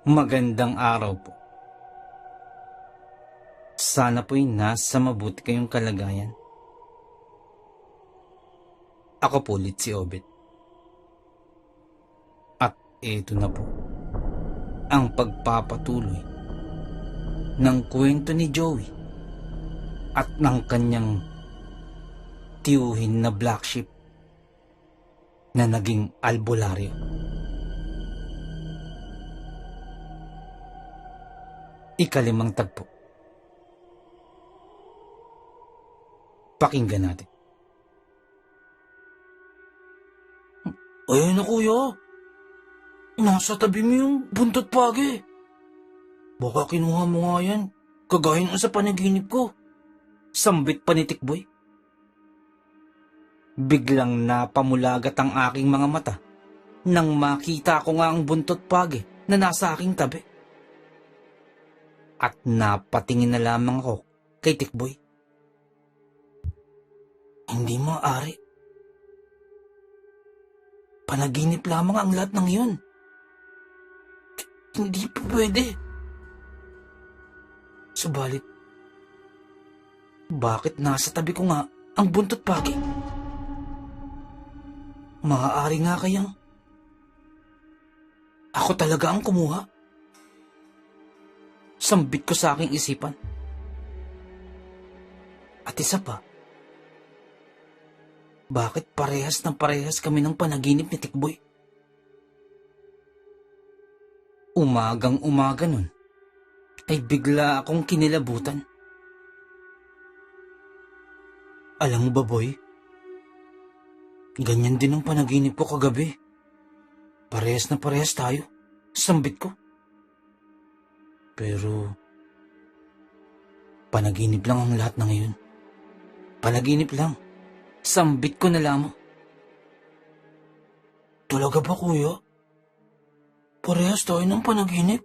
Magandang araw po. Sana po'y nasa mabuti kayong kalagayan. Ako po ulit si Obet. At ito na po ang pagpapatuloy ng kwento ni Joey at ng kanyang tiyuhin na black sheep na naging albularyo. Ikalimang tagpo. Pakinggan natin. Ayun na kuya, nasa tabi mo yung buntot pagi. Baka kinuha mo nga yan, kagaya ng sa panaginip ko. Sambit pa ni Tikboy. Biglang napamulagat ang aking mga mata nang makita ko nga ang buntot pagi na nasa aking tabi. At napatingin na lamang ako kay Tikboy. Hindi maaari. Panaginip lamang ang lahat ng yun. Hindi pa pwede. Subalit, bakit nasa tabi ko nga ang buntot pagi? Maaari nga kayang ako talaga ang kumuha. Sambit ko sa aking isipan. At isa pa, bakit parehas ng parehas kami ng panaginip ni Tikboy? Umagang umaga nun ay bigla akong kinilabutan. Alam mo ba, boy? Ganyan din ang panaginip ko kagabi. Parehas na parehas tayo. Sambit ko. Pero, panaginip lang ang lahat na ngayon. Panaginip lang. Sambit ko na lamang. Talaga ba, kuya? Parehas tayo ng panaginip?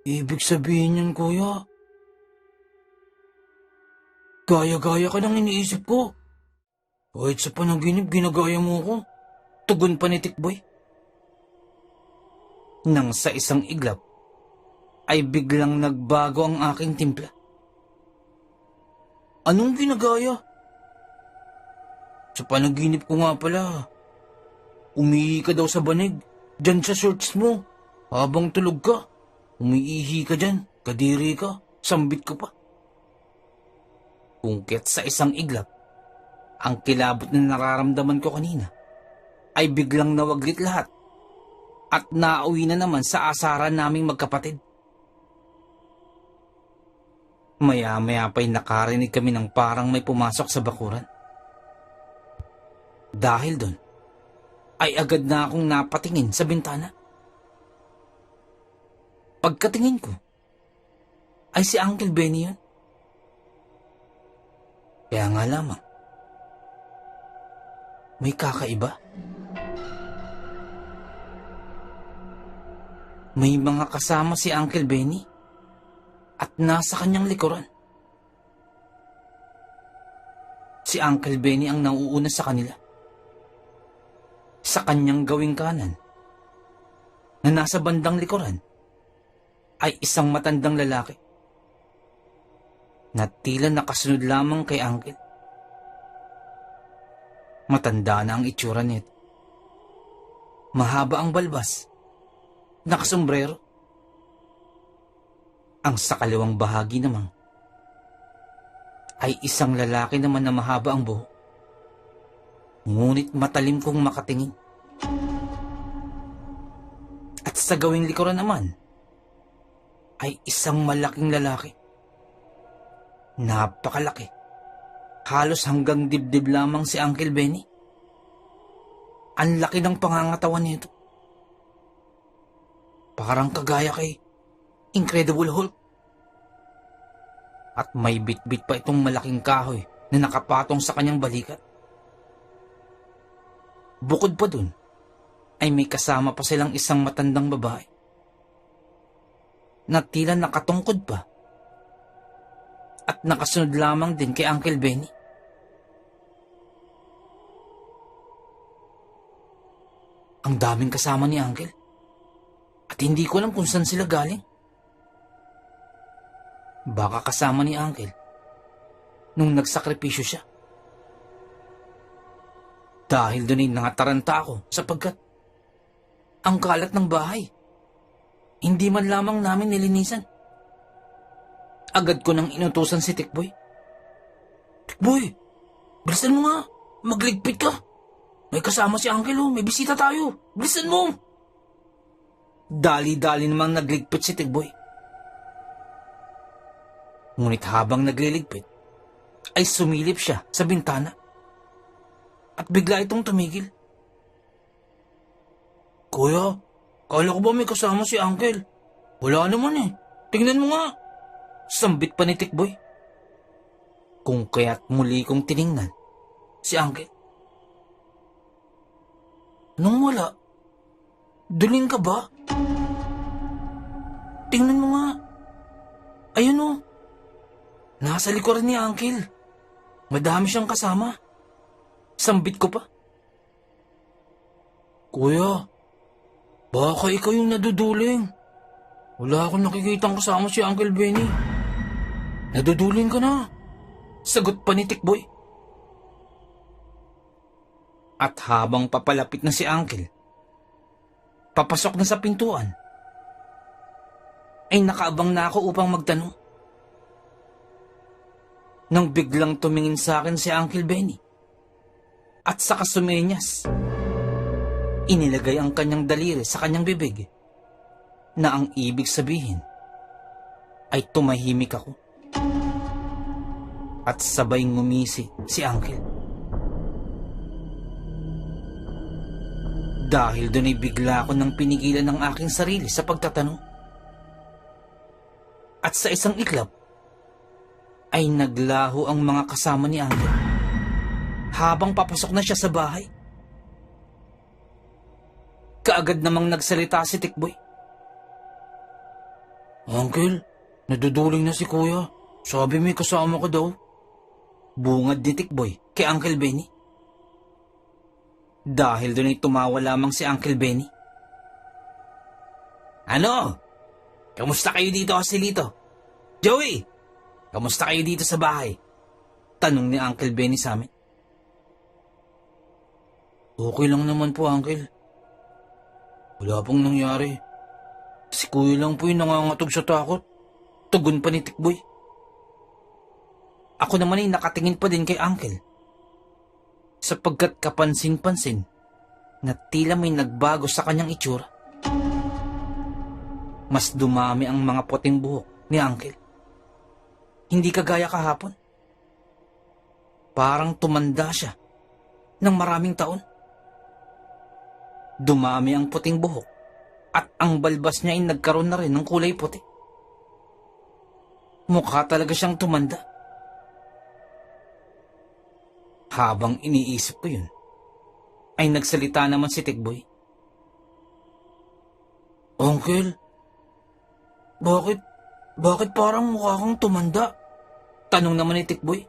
Ibig sabihin yan, kuya, gaya-gaya ka ng iniisip ko. Kahit sa panaginip, ginagaya mo ko. Tugon pa ni Tikboy. Nang sa isang iglap, ay biglang nagbago ang aking timpla. Anong ginagaya? Sa panaginip ko nga pala, umihi ka daw sa banig, dyan sa shorts mo. Habang tulog ka, umiihi ka dyan, kadiri ka, sambit ko pa. Ungkit sa isang iglap, ang kilabot na nararamdaman ko kanina ay biglang nawaglit lahat at nauwi na naman sa asaran naming magkapatid. Maya-maya pa'y nakarinig kami ng parang may pumasok sa bakuran. Dahil doon, ay agad na akong napatingin sa bintana. Pagkatingin ko, ay si Uncle Benny yun. Kaya nga lamang, may kakaiba. May mga kasama si Uncle Benny at nasa kanyang likuran. Si Uncle Benny ang nauuna sa kanila. Sa kanyang gawing kanan, na nasa bandang likuran, ay isang matandang lalaki na tila nakasunod lamang kay Uncle. Matanda na ang itsura nito. Mahaba ang balbas, nakasombrero. Ang sa kaliwang bahagi naman ay isang lalaki naman na mahaba ang buhok, ngunit matalim kong makatingin. At sa gawing likuran naman ay isang malaking lalaki. Napakalaki. Halos hanggang dibdib lamang si Uncle Benny. Ang laki ng pangangatawan nito. Parang kagaya kay Incredible Hulk. At may bitbit pa itong malaking kahoy na nakapatong sa kanyang balikat. Bukod pa dun, ay may kasama pa silang isang matandang babae na tila nakatungkod pa at nakasunod lamang din kay Uncle Benny. Ang daming kasama ni Uncle. hindi ko alam kung saan sila galing. Baka kasama ni Uncle nung nagsakripisyo siya. Dahil doon ay nangataranta ako sapagkat ang kalat ng bahay, hindi man lamang namin nilinisan. Agad ko nang inutusan si Tikboy. Tikboy, bilisan mo nga, magligpit ka. May kasama si Uncle oh, may bisita tayo. Bilisan mo! Dali-dali namang nagligpit si Tikboy. Ngunit habang nagliligpit, ay sumilip siya sa bintana. At bigla itong tumigil. Kuya, kala ko ba may kasama si Uncle? Wala naman eh. Tingnan mo nga. Sambit pa ni Tikboy. Kung kaya't muli kong tiningnan si Uncle. Nung wala, duling ka ba? Tingnan mo nga. Ayun oh. Nasa likuran ni Uncle. Madami siyang kasama. Sambit ko pa. Kuya, baka ikaw yung naduduling. Wala akong nakikitang kasama si Uncle Benny. Naduduling ka na. Sagot pa ni Tikboy. At habang papalapit na si Uncle, papasok na sa pintuan, ay nakaabang na ako upang magtanong. Nang biglang tumingin sa akin si Uncle Benny at saka sumenyas, inilagay ang kanyang daliri sa kanyang bibig na ang ibig sabihin ay tumahimik ako. At sabay ngumisi si Uncle. Dahil doon ay bigla ako nang pinigilan ng aking sarili sa pagtatanong. At sa isang iklap, ay naglaho ang mga kasama ni Uncle habang papasok na siya sa bahay. Kaagad namang nagsalita si Tikboy. Uncle, naduduling na si Kuya. Sabi may kasama ko daw. Bungad ni Tikboy kay Uncle Benny. Dahil doon ay tumawa lamang si Uncle Benny. Ano? Kamusta kayo dito, Joselito? Joey! Kamusta kayo dito sa bahay? Tanong ni Uncle Benny sa amin. Okay lang naman po, Uncle. Wala pong nangyari. Si Kuya lang po yung nangangatog sa takot. Tugon pa ni Tikboy. Ako naman ay nakatingin pa din kay Uncle. Sapagkat kapansin-pansin na tila may nagbago sa kanyang itsura. Mas dumami ang mga puting buhok ni Uncle. Hindi kagaya kahapon. Parang tumanda siya ng maraming taon. Dumami ang puting buhok at ang balbas niya ay nagkaroon na rin ng kulay puti. Mukha talaga siyang tumanda. Habang iniisip ko yun, ay nagsalita naman si Tikboy. Uncle, bakit parang mukha kang tumanda? Tanong naman ni Tikboy.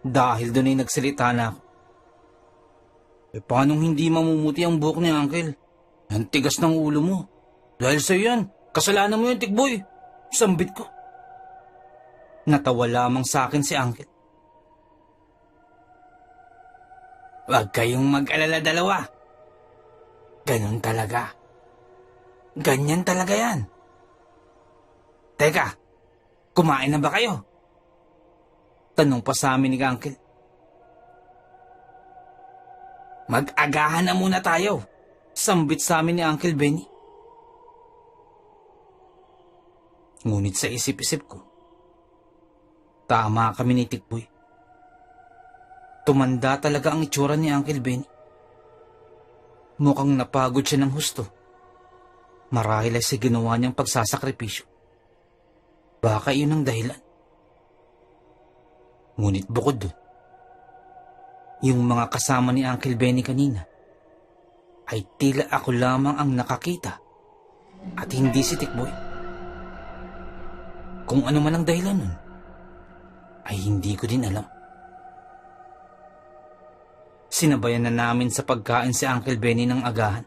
Dahil doon ay nagsalita na ako. Paano hindi mamumuti ang buhok ni Uncle? Ang tigas ng ulo mo. Dahil sa'yo yan, kasalanan mo yan, Tikboy. Sambit ko. Natawa lamang sa akin si Uncle. Huwag kayong mag-alala dalawa. Ganun talaga. Ganyan talaga yan. Teka, kumain na ba kayo? Tanong pa sa amin ni Uncle. Mag-agahan na muna tayo. Sambit sa amin ni Uncle Benny. Ngunit sa isip-isip ko, tama kami ni Tikboy. Tumanda talaga ang itsura ni Uncle Benny. Mukhang napagod siya ng husto. Marahil ay sa ginawa niyang pagsasakripisyo. Baka yun ang dahilan. Ngunit bukod doon, yung mga kasama ni Uncle Benny kanina ay tila ako lamang ang nakakita at hindi si Tikboy. Kung ano man ang dahilan nun, ay hindi ko din alam. Sinabayan na namin sa pagkain si Uncle Benny ng agahan.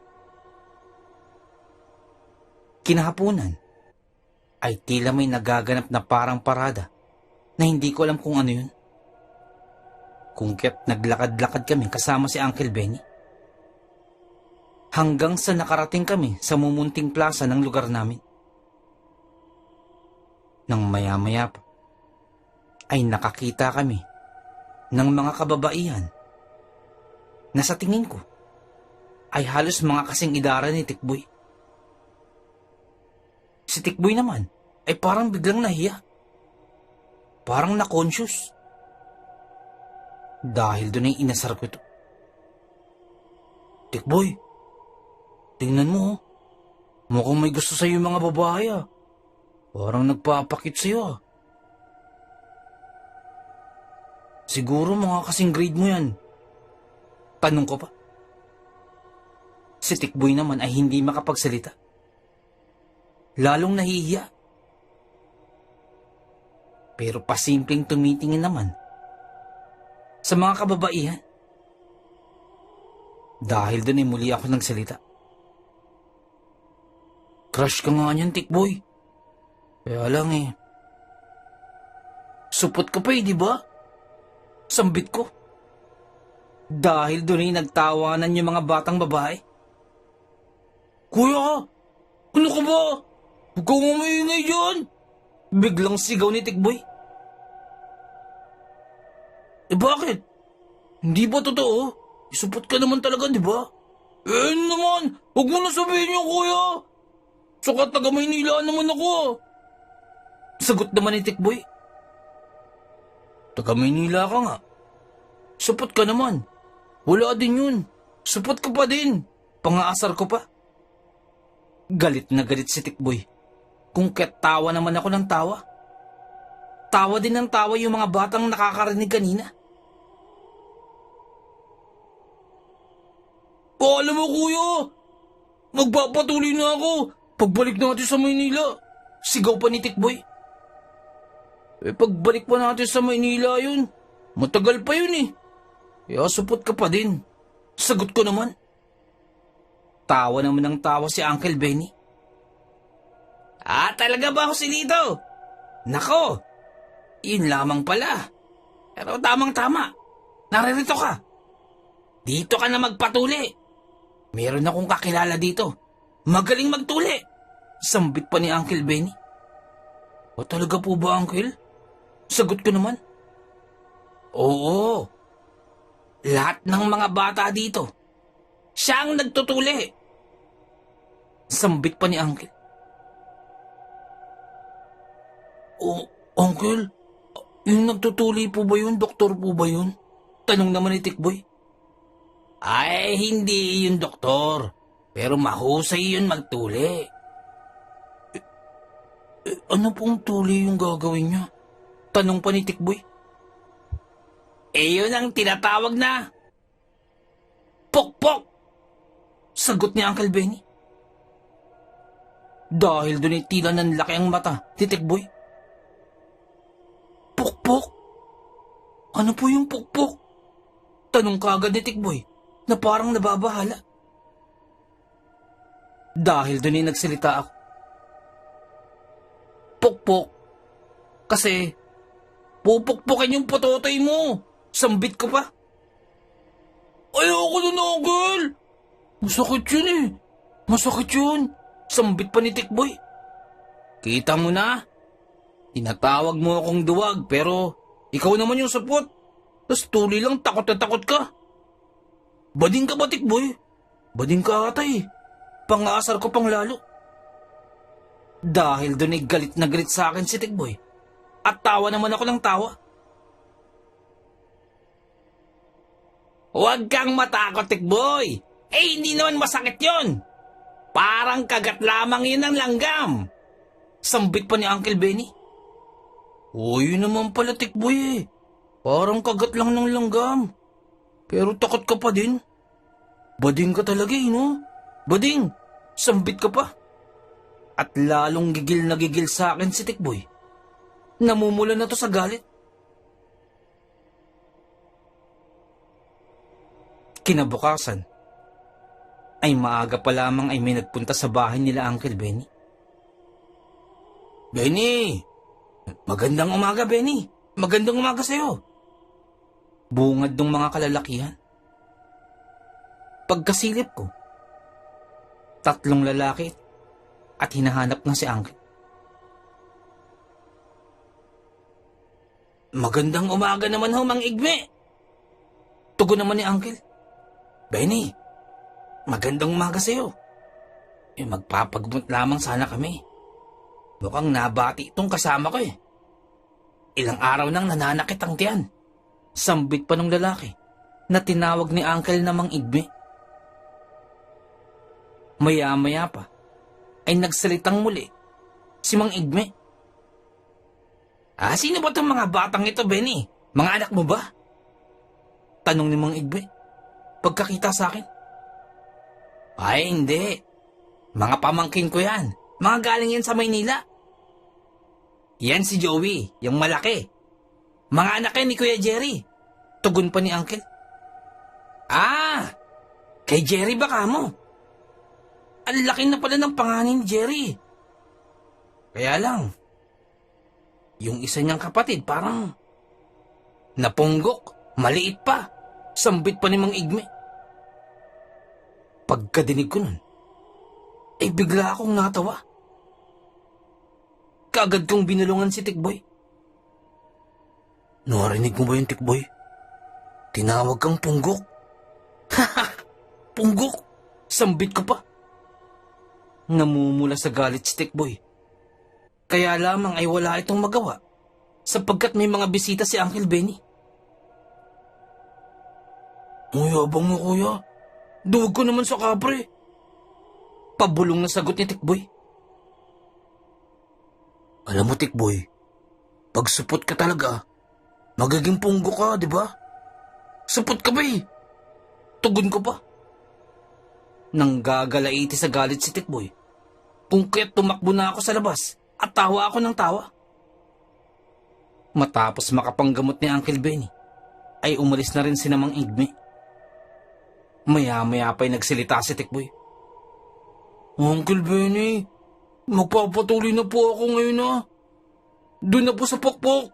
Kinahaponan ay tila may nagaganap na parang parada na hindi ko alam kung ano yun. Kung kaya't naglakad-lakad kami kasama si Uncle Benny. Hanggang sa nakarating kami sa mumunting plaza ng lugar namin. Nang maya-maya pa, ay nakakita kami ng mga kababaihan na sa tingin ko ay halos mga kasing idara ni Tikboy. Si Tikboy naman ay parang biglang nahiya. Parang na-conscious. Dahil doon ay inasar ko ito. Tikboy, tingnan mo oh. Mukhang may gusto sa'yo yung mga babae ah. Parang nagpapakit sa'yo ah. Siguro mga kasing grade mo yan. Tanong ko pa. Si Tikboy naman ay hindi makapagsalita. Lalong nahihiya. Pero pasimpleng tumitingin naman sa mga kababaihan. Dahil doon ay muli ako nagsalita. Crush ka nga niyan, Tikboy. Kaya lang eh. Supot ka pa eh, di ba? Sambit ko. Dahil doon ay nagtawanan yung mga batang babae. Kuya! Ano ka ba? Huwag kang umaingay dyan! Biglang sigaw ni Tikboy. Eh bakit? Hindi ba totoo? Isupot ka naman talaga, di ba? Eh naman! Huwag mo na sabihin yun, kuya! Saka taga Maynila naman ako. Sagot naman ni Tikboy. Taga Maynila ka nga. Supot ka naman. Wala din yun. Supot ka pa din. Pangaasar ko pa. Galit na galit si Tikboy. Kung kaya't tawa naman ako ng tawa. Tawa din ng tawa yung mga batang nakakarinig kanina. Alam mo kuya, magpapatuloy na ako. Pagbalik natin sa Maynila. Sigaw pa ni Tikboy. Eh pagbalik pa natin sa Maynila yun, matagal pa yun eh. Kaya supot ka pa din. Sagot ko naman. Tawa naman ng tawa si Uncle Benny. Talaga ba ako si Lito? Nako, yun lamang pala. Pero tamang-tama, naririto ka. Dito ka na magpatuli. Meron akong kakilala dito. Magaling magtuli. Sambit pa ni Uncle Benny. O talaga po ba, Uncle? Sagot ko naman. Oo. Lahat ng mga bata dito, siya ang nagtutuli. Sambit pa ni Uncle. Uncle, yung nagtutuli po ba yun? Doktor po ba yun? Tanong naman ni Tikboy. Ay, hindi yun doktor. Pero mahusay yun magtuli. Ano pong tuli yung gagawin niya? Tanong pa ni Tikboy. Yun ang tinatawag na pokpok. Sagot ni Uncle Benny. Dahil doon ay tila ng laki ang mata ni Tikboy. Pokpok? Ano po yung pokpok? Tanong kaagad ni Tikboy na parang nababahala. Dahil doon ay nagsalita ako. Pokpok. Kasi pupukpukin yung pototoy mo. Sambit ko pa. Ayoko na, Uncle. Masakit yun eh. Masakit yun. Sambit pa ni Tikboy. Kita mo na. Tinatawag mo akong duwag pero ikaw naman yung sapot. Tapos tuloy lang takot na takot ka. Bading ka ba, Tikboy? Bading ka ata eh. Pangaasar ko pang lalo. Dahil doon ay galit na galit sa akin si Tikboy. At tawa naman ako ng tawa. Huwag kang matakot, Tikboy. Hindi naman masakit yon. Parang kagat lamang yun ng langgam. Sambit pa ni Uncle Benny. Yun naman pala, Tikboy eh. Parang kagat lang ng langgam. Pero takot ka pa din. Bading ka talaga eh, no? Bading, sambit ka pa. At lalong gigil na gigil sa akin si Tikboy. Namumula na to sa galit. Kinabukasan, ay maaga pa lamang ay may nagpunta sa bahay nila Uncle Benny. Benny! Magandang umaga, Benny. Magandang umaga sa'yo. Bungad ng mga kalalakihan. Pagkasilip ko, 3 lalaki at hinahanap na si Uncle. Magandang umaga naman ho, Mang Igme. Tugon naman ni Uncle. Benny, magandang umaga sa'yo. Magpapagmut lamang sana kami. Mukhang nabati itong kasama ko eh. Ilang araw nang nananakit ang tiyan. Sambit pa ng lalaki na tinawag ni Uncle na Mang Igme. Maya-maya pa ay nagsalitang muli si Mang Igme. Sino ba itong mga batang ito, Benny? Mga anak mo ba? Tanong ni Mang Igme pagkakita sa akin. Ay, hindi. Mga pamangkin ko yan. Mga galing yan sa Maynila. Yan si Joey, yung malaki. Mga anak yan ni Kuya Jerry. Tugon pa ni Uncle. Kay Jerry ba kamo? Ang laki na pala ng panganin ni Jerry. Kaya lang, yung isa niyang kapatid parang napunggok, maliit pa. Sambit pa ni Mang Igme. Pagkadinig ko nun, ay bigla akong natawa. Kaagad kong binulungan si Tikboy. Narinig mo ba yung Tikboy? Tinawag kang punggok. Punggok! Sambit ko pa. Namumula sa galit si Tikboy. Kaya lamang ay wala itong magawa sapagkat may mga bisita si Uncle Benny. Ang yabang mo, kuya. Duwag ko naman sa kapre. Pabulong na sagot ni Tikboy. Alam mo, Tikboy, pag supot ka talaga, magiging punggo ka, di ba? Supot ka ba eh? Tugon ko pa. Nang gagalaiti sa galit si Tikboy, kung kaya't tumakbo na ako sa labas at tawa ako ng tawa. Matapos makapanggamot ni Uncle Benny, ay umalis na rin si Mang Igme. Maya-maya pa'y nagsilita si Tikboy. Uncle Benny, magpapatuloy na po ako ngayon Doon na po sa pokpok.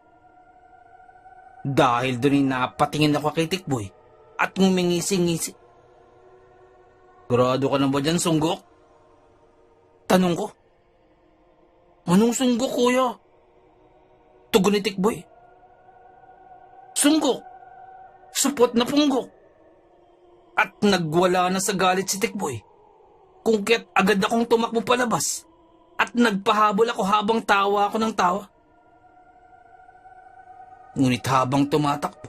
Dahil doon ay napatingin ako kay Tikboy at ngumingisi-ngisi. Grado ka na ba dyan, sunggok? Tanong ko. Anong sunggok, kuya? Tugon ni Tikboy. Sunggok. Supot na punggok. At nagwala na sa galit si Tikboy. Kung kaya't agad akong tumakbo palabas at nagpahabol ako habang tawa ako ng tawa. Ngunit habang tumatakbo,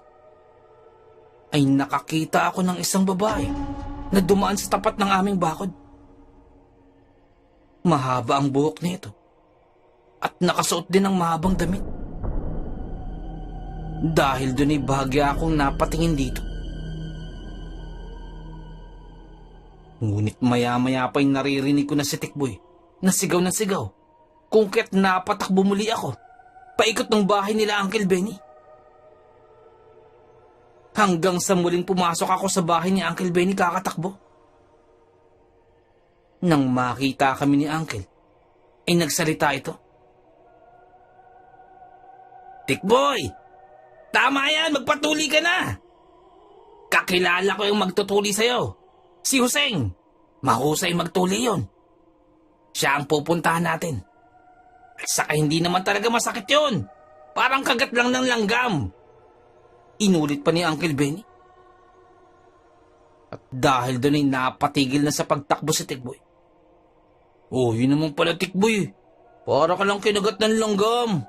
ay nakakita ako ng isang babae na dumaan sa tapat ng aming bakod. Mahaba ang buhok nito at nakasuot din ng mahabang damit. Dahil doon ay bahagya akong napatingin dito. Ngunit maya-maya pa'y naririnig ko na si Tikboy na sigaw ng sigaw. Kung kaya't napatakbo muli ako, paikot ng bahay nila Uncle Benny. Hanggang sa muling pumasok ako sa bahay ni Uncle Benny kakatakbo. Nang makita kami ni Uncle, ay nagsalita ito. Tikboy! Tama yan, magpatuli ka na! Kakilala ko yung magtutuli sa'yo. Si Huseng. Mahusay magtuli yon. Siya ang pupuntahan natin. At saka hindi naman talaga masakit yon. Parang kagat lang ng langgam. Inulit pa ni Uncle Benny. At dahil doon ay napatigil na sa pagtakbo si Tikboy. Oh, yun naman pala, Tikboy. Para ka lang kinagat ng langgam.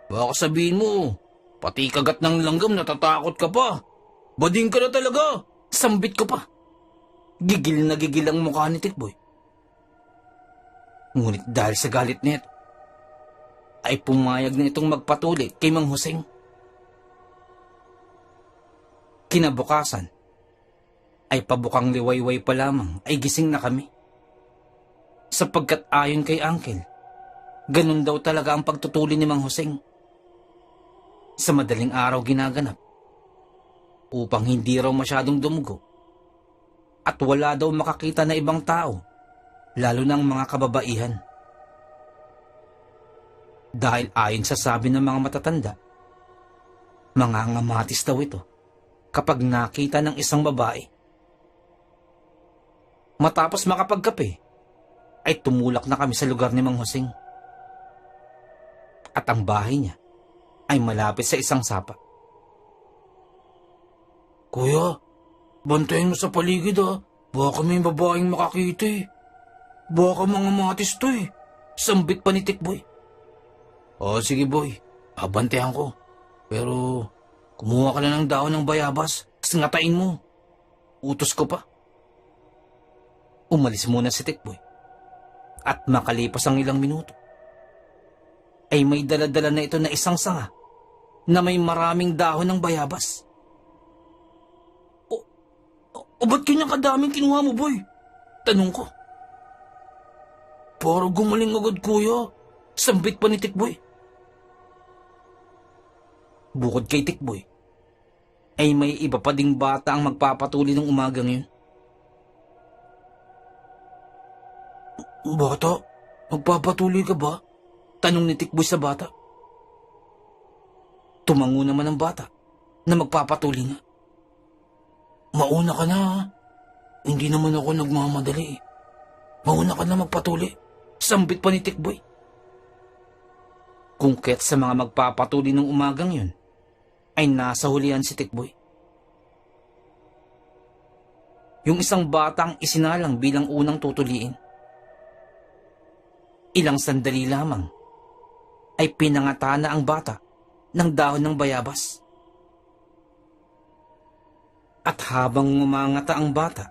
Baka sabihin mo, pati kagat ng langgam natatakot ka pa. Bading ka na talaga. Sambit ko pa. Gigil na gigil ang mukha ni Tikboy. Ngunit dahil sa galit nito, ay pumayag na itong magpatuli kay Mang Huseng. Kinabukasan, ay pabukang liwayway pa lamang ay gising na kami. Sapagkat ayon kay Uncle, ganun daw talaga ang pagtutuli ni Mang Huseng. Sa madaling araw ginaganap, upang hindi raw masyadong dumugo at wala daw makakita na ibang tao, lalo ng mga kababaihan. Dahil ayon sa sabi ng mga matatanda, mangangamatis daw ito kapag nakita ng isang babae. Matapos makapagkape, ay tumulak na kami sa lugar ni Mang Hoseng. At ang bahay niya ay malapit sa isang sapa. Kuya, bantayan mo sa paligid ah. Baka may babaeng makakita eh. Baka mga matis to eh. Sambit pa ni Tikboy. Sige boy, babantayan ko. Pero kumuha ka na ng dahon ng bayabas, tas ngatain mo. Utos ko pa. Umalis muna si Tikboy. At makalipas ang ilang minuto, ay may daladala na ito na isang sanga na may maraming dahon ng bayabas. O ba't kanyang kadaming kinuha mo boy? Tanong ko. Para gumaling agad kuya. Sambit pa ni Tikboy. Bukod kay Tikboy, ay may iba pa ding bata ang magpapatuli ng umagang yun. Bata, magpapatuloy ka ba? Tanong ni Tikboy sa bata. Tumango naman ang bata na magpapatuli nga. Mauna ka na ha. Hindi naman ako nagmamadali eh. Mauna ka na magpatuli. Sambit pa ni Tikboy. Kung kaya't sa mga magpapatuli ng umagang yun, ay nasa hulihan si Tikboy. Yung isang batang isinalang bilang unang tutuliin. Ilang sandali lamang ay pinangata na ang bata ng dahon ng bayabas. At habang ngumangata ang bata,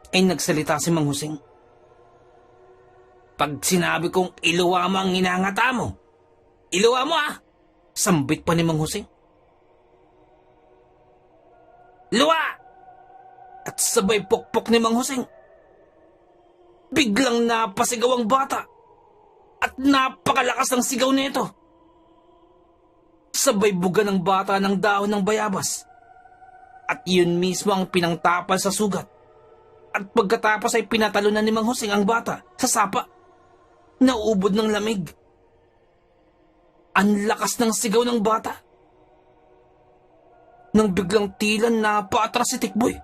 ay nagsalita si Mang Hoseng. Pag sinabi kong iluwa mo ang inangata mo, iluwa mo ah! Sambit pa ni Mang Hoseng. Luwa! At sabay pokpok ni Mang Hoseng. Biglang napasigaw ang bata at napakalakas ng sigaw nito. Sabay buga ng bata ng dahon ng bayabas at yun mismo ang pinangtapal sa sugat. At pagkatapos ay pinatalunan ni Mang Hoseng ang bata sa sapa. Nauubod ng lamig. Ang lakas ng sigaw ng bata. Nang biglang tila napaatras si Tikboy.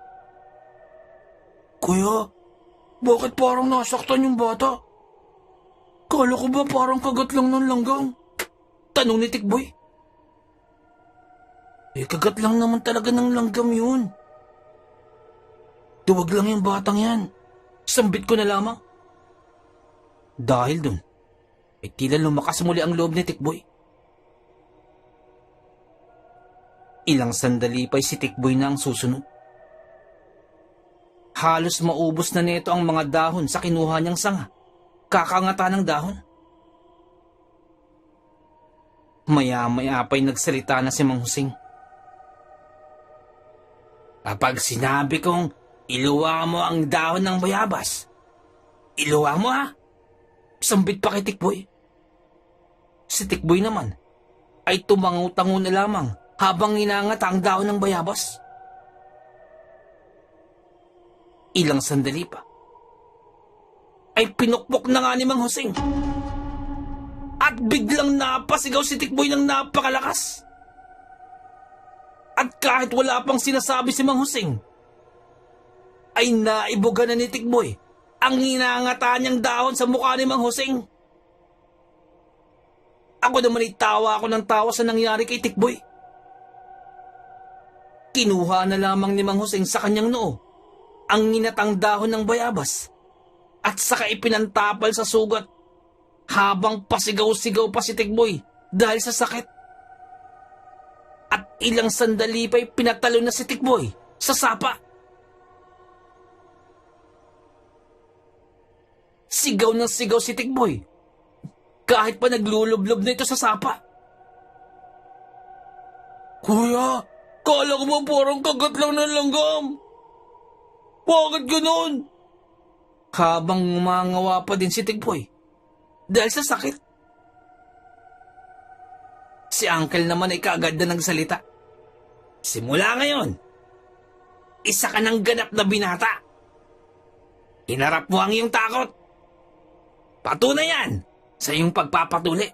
Kuya, bakit parang nasaktan yung bata? Kala ko ba parang kagat lang ng langgam? Tanong ni Tikboy. Kagat lang naman talaga ng langgam yun. Duwag lang yung batang yan. Sambit ko na lamang. Dahil dun, ay tila lumakas muli ang loob ni Tikboy. Ilang sandali pa'y si Tikboy na ang susunod. Halos maubos na nito ang mga dahon sa kinuha niyang sanga. Kakangata ng dahon. Maya-maya pa'y nagsalita na si Mang Hoseng. Kapag sinabi kong iluwa mo ang dahon ng bayabas, iluwa mo ha? Sambit pa kay Tikboy. Si Tikboy naman ay tumango-tango na lamang habang inangata ang dahon ng bayabas. Ilang sandali pa ay pinukpok na nga ni Mang Hoseng. At biglang napasigaw si Tikboy ng napakalakas. At kahit wala pang sinasabi si Mang Hoseng, ay naibuga na ni Tikboy ang hinangata niyang dahon sa mukha ni Mang Hoseng. Ako naman ay tawa ako ng tawa sa nangyari kay Tikboy. Kinuha na lamang ni Mang Hoseng sa kanyang noo ang nginatang dahon ng bayabas at saka ipinantapal sa sugat habang pasigaw-sigaw pa si Tikboy dahil sa sakit. At ilang sandali pa'y pinatalo na si Tikboy sa sapa. Sigaw ng sigaw si Tikboy kahit pa naglulublob na ito sa sapa. Kuya, kala ko ba parang kagat lang ng langgam? Bakit ganun? Habang umangawa pa din si Tikboy dahil sa sakit. Si Uncle naman ay kaagad na nagsalita. Simula ngayon, isa ka ng ganap na binata. Hinarap mo ang iyong takot. Patunay yan sa iyong pagpapatuli.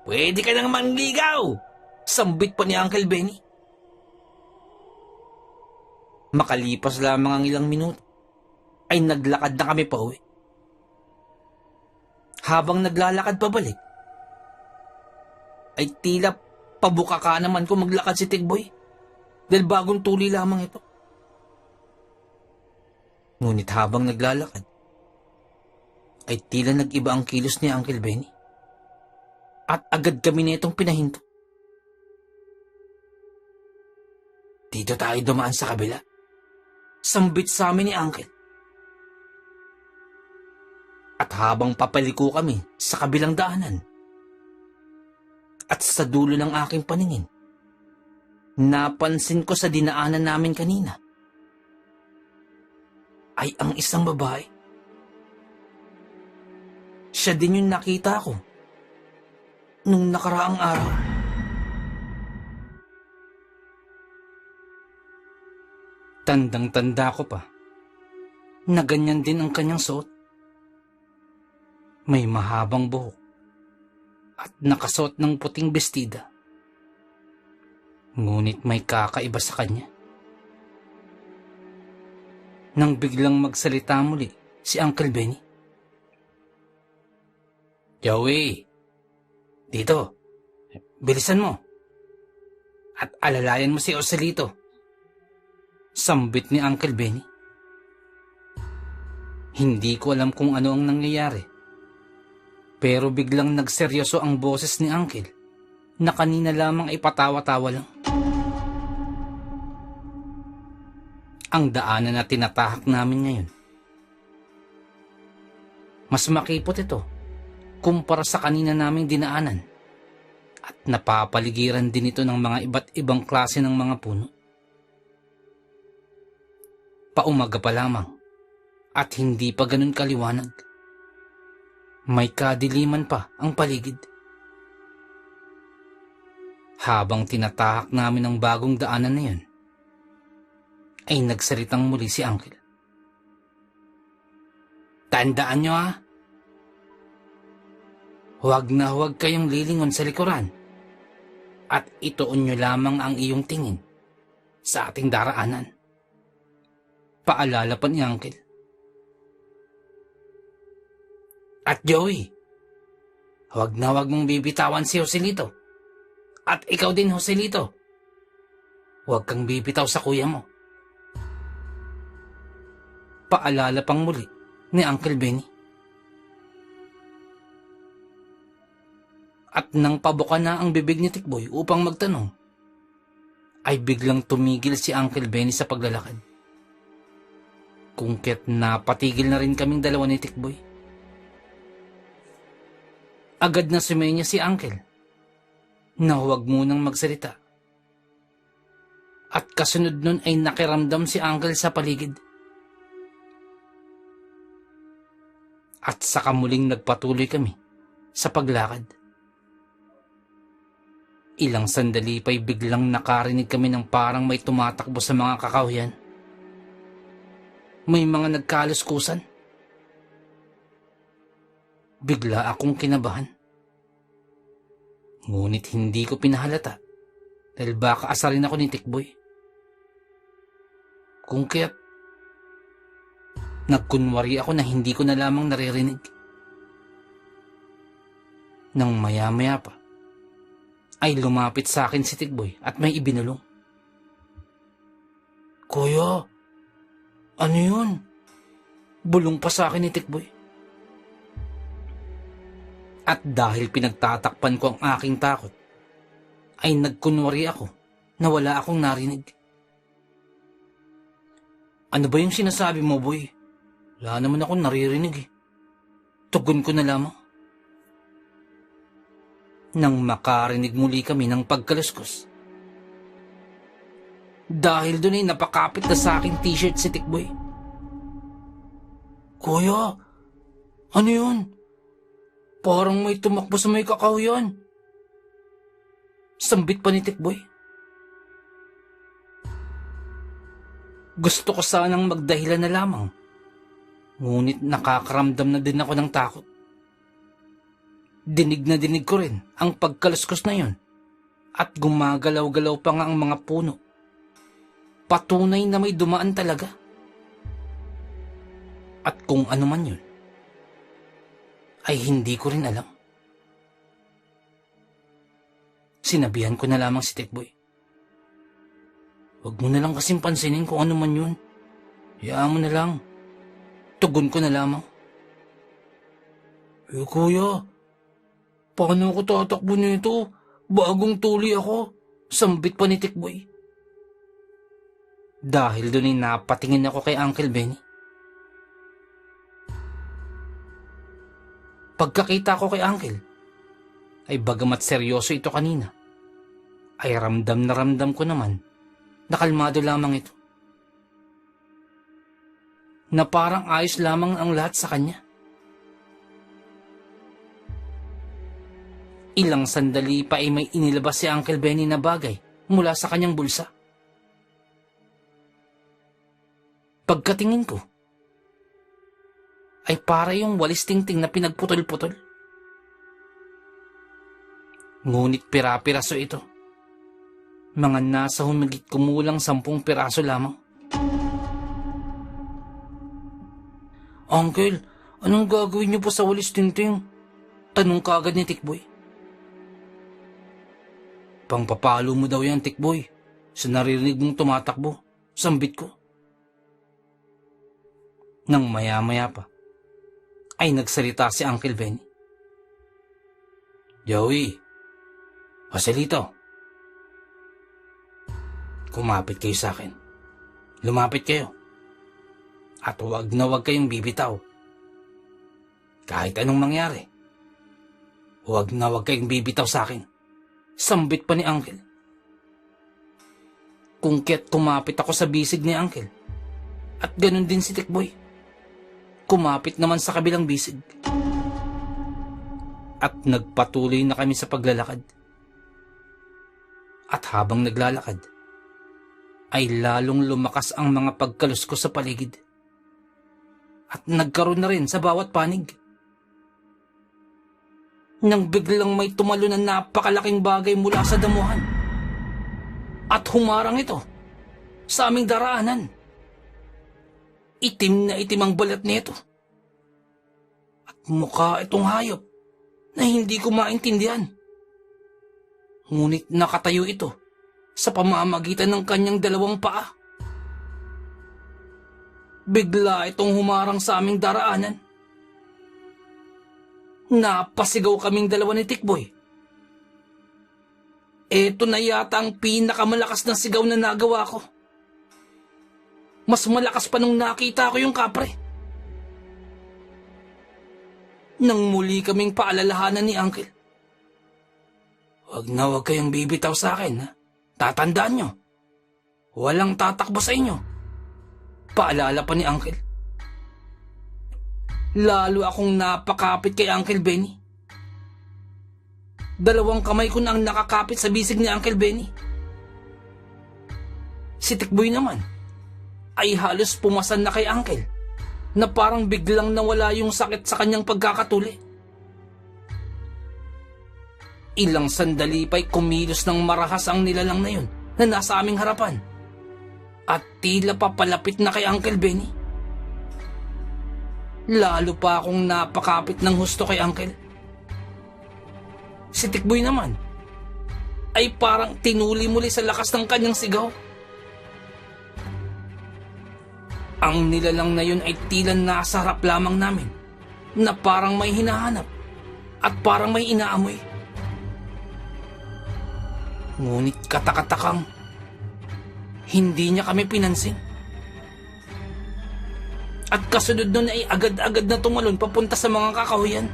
Pwede ka nang manligaw. Sambit pa ni Uncle Benny. Makalipas lamang ang ilang minuto, ay naglakad na kami pauwi. Habang naglalakad pabalik, ay tila pabuka ka naman kung maglakad si Tikboy dahil bagong tuli lamang ito. Ngunit habang naglalakad, ay tila nag-iba ang kilos ni Uncle Benny at agad kami nitong pinahinto. Dito tayo dumaan sa kabila. Sambit sa amin ni Uncle. At habang papaliko kami sa kabilang daanan, at sa dulo ng aking paningin, napansin ko sa dinaanan namin kanina ay ang isang babae. Siya din yung nakita ko nung nakaraang araw. Tandang-tanda ko pa na ganyan din ang kanyang suot. May mahabang buhok at nakasuot ng puting bestida. Ngunit may kakaiba sa kanya. Nang biglang magsalita muli si Uncle Benny. Joey, dito, bilisan mo. At alalayan mo si Joselito. Sambit ni Uncle Benny. Hindi ko alam kung ano ang nangyayari. Pero biglang nagseryoso ang boses ni Uncle na kanina lamang ay patawa-tawa lang. Ang daanan na tinatahak namin ngayon, mas makipot ito kumpara sa kanina naming dinaanan at napapaligiran din ito ng mga iba't ibang klase ng mga puno. Paumaga pa lamang at hindi pa ganun kaliwanag. May kadiliman pa ang paligid. Habang tinatahak namin ang bagong daanan na yun, ay nagsalitang muli si Uncle. Tandaan nyo huwag na huwag kayong lilingon sa likuran at ituon nyo lamang ang iyong tingin sa ating daraanan. Paalala pa ni Uncle. At Joey, huwag na huwag mong bibitawan si Joselito. At ikaw din, Joselito. Huwag kang bibitaw sa kuya mo. Paalala pang muli ni Uncle Benny. At nang pabuka na ang bibig ni Tikboy upang magtanong, ay biglang tumigil si Uncle Benny sa paglalakad. Kung kaya't napatigil na rin kaming dalawa ni Tikboy. Agad na sumenya si Uncle na huwag munang magsalita. At kasunod nun ay nakiramdam si Uncle sa paligid. At saka muling nagpatuloy kami sa paglakad. Ilang sandali pa'y biglang nakarinig kami ng parang may tumatakbo sa mga kakahuyan. May mga nagkaluskusan. Bigla akong kinabahan. Ngunit hindi ko pinahalata dahil baka asarin ako ni Tikboy. Kung kaya't nagkunwari ako na hindi ko na lamang naririnig. Nang maya-maya pa, ay lumapit sa akin si Tikboy at may ibinulong. Kuya, ano yun? Bulong pa sa akin ni Tikboy. At dahil pinagtatakpan ko ang aking takot, ay nagkunwari ako na wala akong narinig. Ano ba yung sinasabi mo, boy? Wala naman akong naririnig eh. Tugon ko na lamang. Nang makarinig muli kami ng pagkaluskos. Dahil doon ay napakapit na sa aking t-shirt si Tikboy. Kuya, ano yun? Parang may tumakbo sa may kakahuyan. Sambit pa ni Tikboy. Gusto ko sanang magdahilan na lamang. Ngunit nakakaramdam na din ako ng takot. Dinig na dinig ko rin ang pagkaluskos na yon at gumagalaw-galaw pa nga ang mga puno. Patunay na may dumaan talaga. At kung ano man yun, ay hindi ko rin alam. Sinabihan ko na lamang si Tikboy. Huwag mo na lang kasing pansinin kung ano man yun. Hayaan mo na lang. Tugon ko na lamang. Kuya, paano ako tatakbo nito? Bagong tuli ako. Sambit pa ni Tikboy. Dahil doon ay napatingin ako kay Uncle Benny. Pagkakita ko kay Uncle, ay bagamat seryoso ito kanina, ay ramdam na ramdam ko naman na kalmado lamang ito. Na parang ayos lamang ang lahat sa kanya. Ilang sandali pa ay may inilabas si Uncle Benny na bagay mula sa kanyang bulsa. Pagkatingin ko, ay para yung walis tingting na pinagputol-putol. Ngunit pira-piraso ito. Mga nasa humigit kumulang 10 piraso lamang. Uncle, anong gagawin niyo po sa walis tingting? Tanong kaagad ni Tikboy. Pangpapalo mo daw yan, Tikboy. Sa naririnig mong tumatakbo, sambit ko. Nang maya-maya pa, ay nagsalita si Uncle Benny. Joey, Joselito, kumapit kayo sa akin. Lumapit kayo. At huwag na huwag kayong bibitaw. Kahit anong mangyari, huwag na huwag kayong bibitaw sa akin. Sambit pa ni Uncle. Kung kaya't kumapit ako sa bisig ni Uncle. At ganun din si Tikboy. Kumapit naman sa kabilang bisig. At nagpatuloy na kami sa paglalakad. At habang naglalakad, ay lalong lumakas ang mga pagkaluskos sa paligid. At nagkaroon na rin sa bawat panig. Nang biglang may tumalo na napakalaking bagay mula sa damuhan. At humarang ito sa aming daraanan. Itim na itim ang balat nito. At mukha itong hayop na hindi ko maintindihan. Ngunit nakatayo ito sa pamamagitan ng kanyang 2 paa. Bigla itong humarang sa aming daraanan. Napasigaw kaming 2 ni Tikboy. Ito na yata ang pinakamalakas na sigaw na nagawa ko. Mas malakas pa nung nakita ko yung kapre. Nang muli kaming paalalahanan ni Uncle. Huwag na huwag kayong bibitaw sa akin, ha? Tatandaan nyo. Walang tatakbo sa inyo. Paalala pa ni Uncle. Lalo akong napakapit kay Uncle Benny. 2 kamay ko na ang nakakapit sa bisig ni Uncle Benny. Si Tikboy naman ay halos pumasan na kay Uncle na parang biglang nawala yung sakit sa kanyang pagkakatuli. Ilang sandali pa'y kumilos ng marahas ang nilalang na yun na nasa aming harapan at tila papalapit na kay Uncle Benny. Lalo pa akong napakapit ng husto kay Uncle. Si Tikboy naman ay parang tinuli muli sa lakas ng kanyang sigaw. Ang nilalang na yun ay tila nasa harap lamang namin na parang may hinahanap at parang may inaamoy. Ngunit katakatakang hindi niya kami pinansin. At kasunod nun ay agad-agad na tumalon papunta sa mga kakahuyan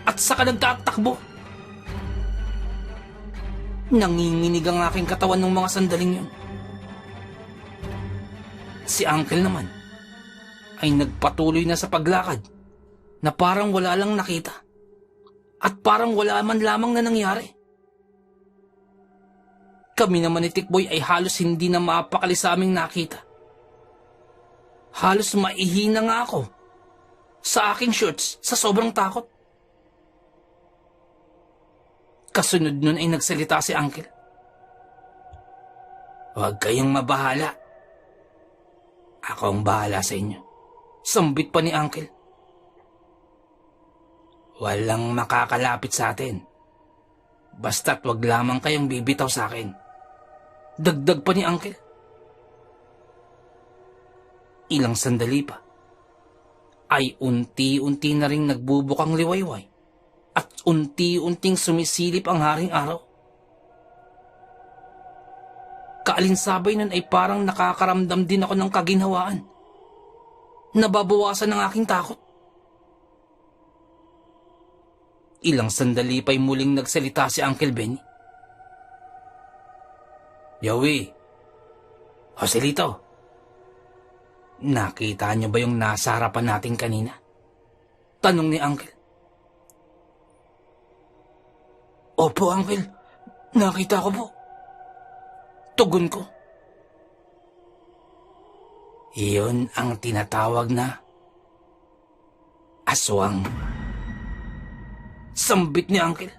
at saka nagtatakbo. Nanginginig ang aking katawan ng mga sandaling yun. Si Uncle naman ay nagpatuloy na sa paglakad na parang wala lang nakita at parang wala man lamang na nangyari. Kami naman ni Tikboy ay halos hindi na mapakali sa aming nakita. Halos maihina nga ako sa aking shorts sa sobrang takot. Kasunod nun ay nagsalita si Uncle. Huwag kayong mabahala. Ako ang bahala sa inyo. Sambit pa ni Uncle. Walang makakalapit sa atin. Basta't wag lamang kayong bibitaw sa akin. Dagdag pa ni Uncle. Ilang sandali pa ay unti-unti na ring nagbubukang liwayway at unti-unting sumisilip ang haring araw. Kaalinsabay nun ay parang nakakaramdam din ako ng kaginhawaan. Nababawasan ang aking takot. Ilang sandali pa'y muling nagsalita si Uncle Benny. Yowie, Joselito, nakita niyo ba yung nasa harapan natin kanina? Tanong ni Uncle. Opo, Uncle. Nakita ko po. Tugon ko. Iyon ang tinatawag na aswang. Sambit ni Uncle.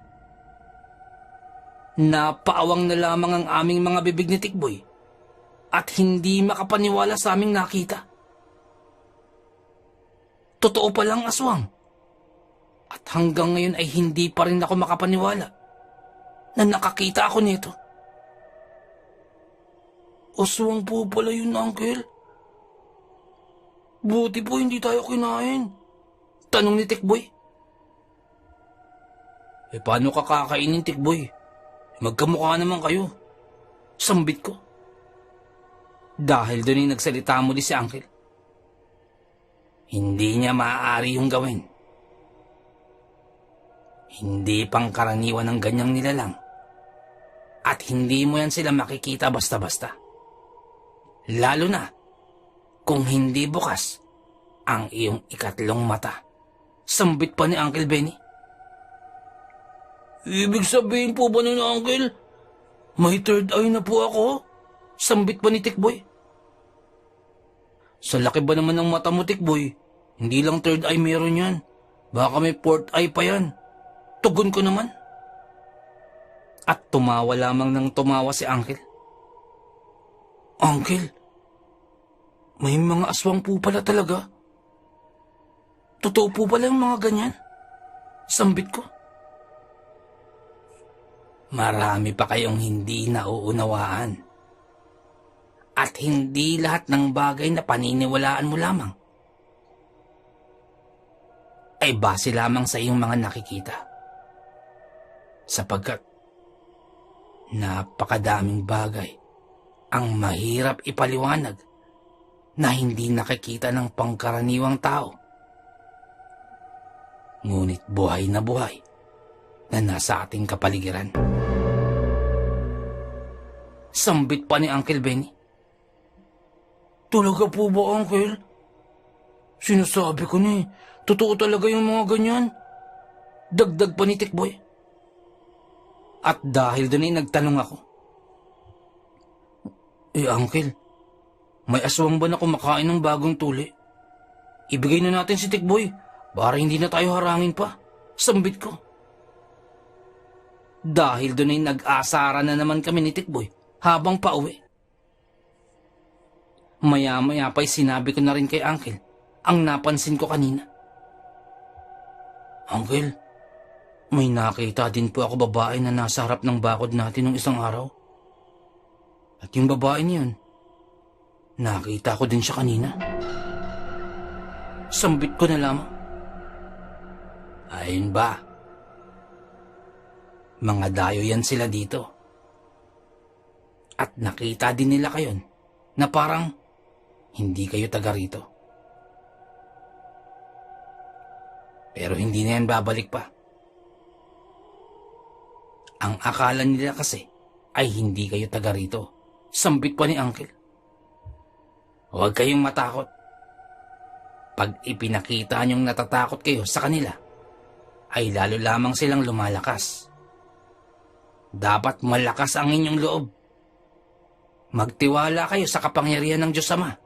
Napaawang na lamang ang aming mga bibig ni Tikboy at hindi makapaniwala sa aming nakita. Totoo palang aswang. At hanggang ngayon ay hindi pa rin ako makapaniwala na nakakita ako nito. Aswang po pala yun, Uncle. Buti po hindi tayo kinain. Tanong ni Tikboy. Paano ka kakainin, Tikboy? Magkamukha naman kayo. Sambit ko. Dahil doon ay nagsalita muli si Uncle. Hindi niya maaari yung gawin. Hindi pangkaraniwan ng ganyang nilalang. At hindi mo yan sila makikita basta-basta. Lalo na kung hindi bukas ang iyong ikatlong mata. Sambit pa ni Uncle Benny. Ibig sabihin po ba nun, Uncle? May third eye na po ako? Sambit pa ni Tikboy. Sa laki ba naman ng mata mo, Tikboy? Hindi lang third eye meron yan. Baka may fourth eye pa yan. Tugon ko naman. At tumawa lamang ng tumawa si Uncle. Uncle, may mga aswang po pala talaga. Totoo po pala yung mga ganyan. Sambit ko. Marami pa kayong hindi nauunawaan. At hindi lahat ng bagay na paniniwalaan mo lamang ay base lamang sa iyong mga nakikita. Sapagkat napakadaming bagay ang mahirap ipaliwanag na hindi nakikita ng pangkaraniwang tao. Ngunit buhay na nasa ating kapaligiran. Sambit pa ni Uncle Benny. Talaga po ba, Uncle? Sinasabi ko na totoo talaga yung mga ganyan. Dagdag pa ni Tikboy. At dahil doon ay nagtanong ako. Uncle, may aswang ba na kumakain ng bagong tuli? Ibigay na natin si Tikboy para hindi na tayo harangin pa. Sambit ko. Dahil doon ay nag-asara na naman kami ni Tikboy habang pauwi. Maya-maya pa'y sinabi ko na rin kay Uncle ang napansin ko kanina. Uncle, may nakita din po ako babae na nasa harap ng bakod natin nung isang araw. At yung babae niyon, nakita ko din siya kanina. Sambit ko na lamang. Ayun ba? Mga dayo yan sila dito. At nakita din nila kayo na parang hindi kayo taga rito. Pero hindi na yan babalik pa. Ang akala nila kasi ay hindi kayo taga rito. Sambit pa ni Uncle. Huwag kayong matakot. Pag ipinakita niyong natatakot kayo sa kanila, ay lalo lamang silang lumalakas. Dapat malakas ang inyong loob. Magtiwala kayo sa kapangyarihan ng Diyos Ama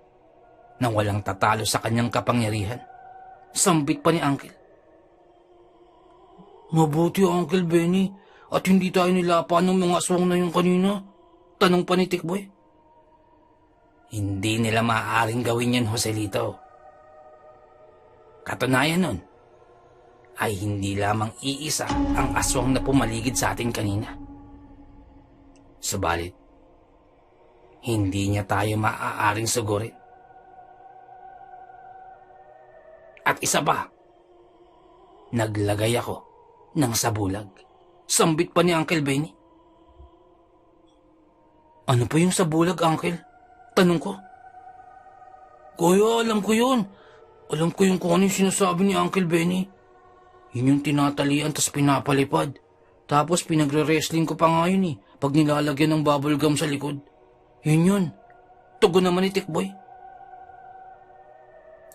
na walang tatalo sa kanyang kapangyarihan. Sambit pa ni Uncle. Mabuti, Uncle Benny. at hindi tayo nilapa ng mga aswang na yung kanina? Tanong pa ni Tikboy. Hindi nila maaaring gawin yan, Joselito. Katunayan nun, ay hindi lamang iisa ang aswang na pumaligid sa atin kanina. Subalit, hindi niya tayo maaaring sugurin. At isa pa, naglagay ako ng sabulag. Sambit pa ni Uncle Benny. Ano pa yung sabulag, Uncle? Tanong ko. Kuya, alam ko yun. Alam ko yung kung ano yung sinasabi ni Uncle Benny. Yun yung tinatalian tas pinapalipad. Tapos pinagre-wrestling ko pa nga yun pag nilalagyan ng bubble gum sa likod. Yun. Tugon naman ni Tikboy.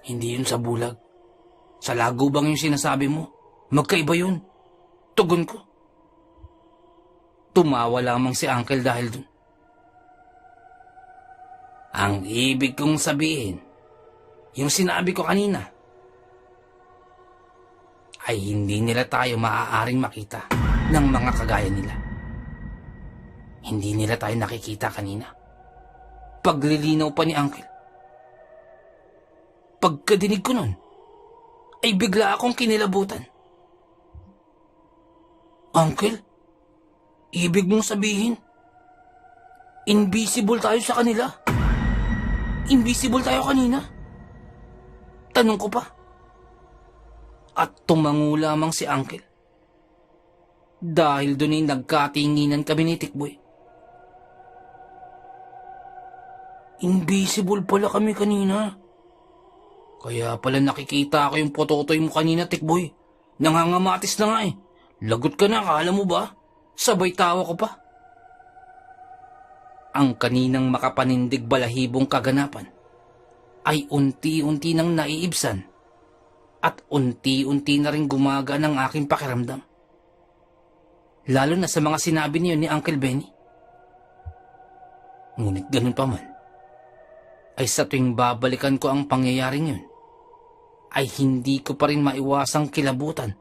Hindi yun sabulag. Sa lagubang yung sinasabi mo. Magkaiba yun. Tugon ko. Tumawa lamang si Uncle dahil dun. Ang ibig kong sabihin, yung sinabi ko kanina, ay hindi nila tayo maaaring makita ng mga kagaya nila. Hindi nila tayo nakikita kanina. Paglilinaw pa ni Uncle. Pagkadinig ko nun, ay bigla akong kinilabutan. Uncle, ibig mong sabihin, invisible tayo sa kanila? Invisible tayo kanina? Tanong ko pa. At tumango lamang si Uncle. Dahil doon ay nagkatinginan kami ni Tikboy. Invisible pala kami kanina. Kaya pala nakikita ko yung pototoy mo kanina, Tikboy. Nangangamatis na nga Lagot ka na, akala mo ba? Sabay tawa ko pa. Ang kaninang makapanindig balahibong kaganapan ay unti-unti nang naiibsan at unti-unti na rin gumaga ng aking pakiramdam. Lalo na sa mga sinabi niyo ni Uncle Benny. Ngunit ganun pa man, ay sa tuwing babalikan ko ang pangyayaring yun, ay hindi ko pa rin maiwasang kilabutan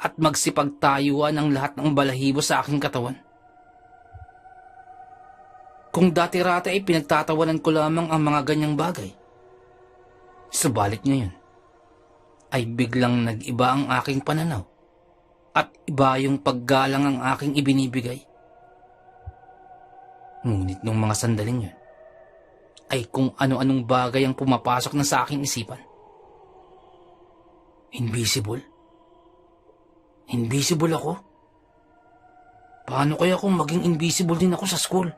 at magsipagtayuan ang lahat ng balahibo sa aking katawan. Kung dati-rati ay pinagtatawanan ko lamang ang mga ganyang bagay, subalit ngayon ay biglang nag-iba ang aking pananaw at iba yung paggalang ang aking ibinibigay. Ngunit nung mga sandaling yun, ay kung ano-anong bagay ang pumapasok na sa aking isipan. Invisible? Invisible ako? Paano kaya kung maging invisible din ako sa school?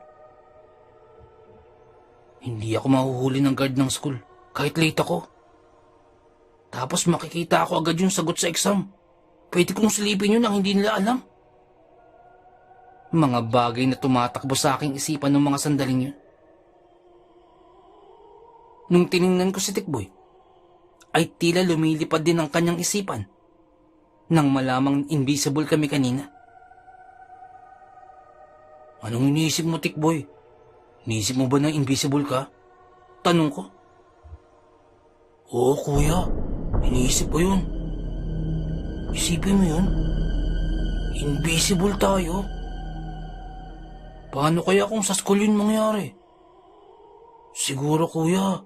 Hindi ako mahuhuli ng guard ng school kahit late ako. Tapos makikita ako agad yung sagot sa exam. Pwede kong silipin yun nang hindi nila alam. Mga bagay na tumatakbo sa aking isipan ng mga sandaling yun. Nung tiningnan ko si Tikboy, ay tila lumilipad din ang kanyang isipan nang malamang invisible kami kanina. Anong iniisip mo, Tikboy? Iniisip mo ba na invisible ka? Tanong ko. Oo, kuya. Iniisip ko yun. Isipin mo yun. Invisible tayo. Paano kaya kung sa school yun mangyari? Siguro, kuya.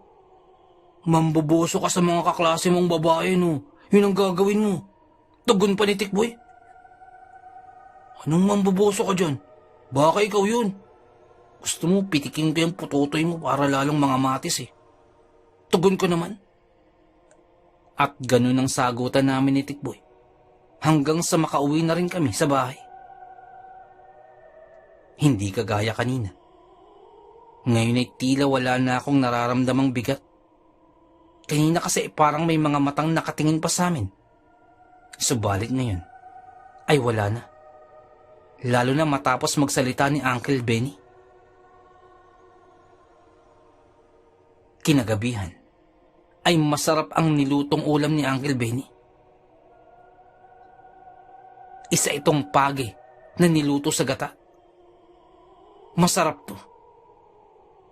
Mamboboso ka sa mga kaklase mong babae, no? Yun ang gagawin mo. Tugon pa ni Tikboy. Anong mamboboso ka dyan? Baka ikaw yun. Gusto mo pitikin ko yung putotoy mo para lalong mga matis Tugon ko naman. At ganun ang sagutan namin ni Tikboy. Hanggang sa makauwi na rin kami sa bahay. Hindi kagaya kanina. Ngayon ay tila wala na akong nararamdamang bigat. Kanina kasi parang may mga matang nakatingin pa sa amin. Subalit ngayon ay wala na. Lalo na matapos magsalita ni Uncle Benny. Kinagabihan ay masarap ang nilutong ulam ni Uncle Benny. Isa itong page na niluto sa gata. Masarap to.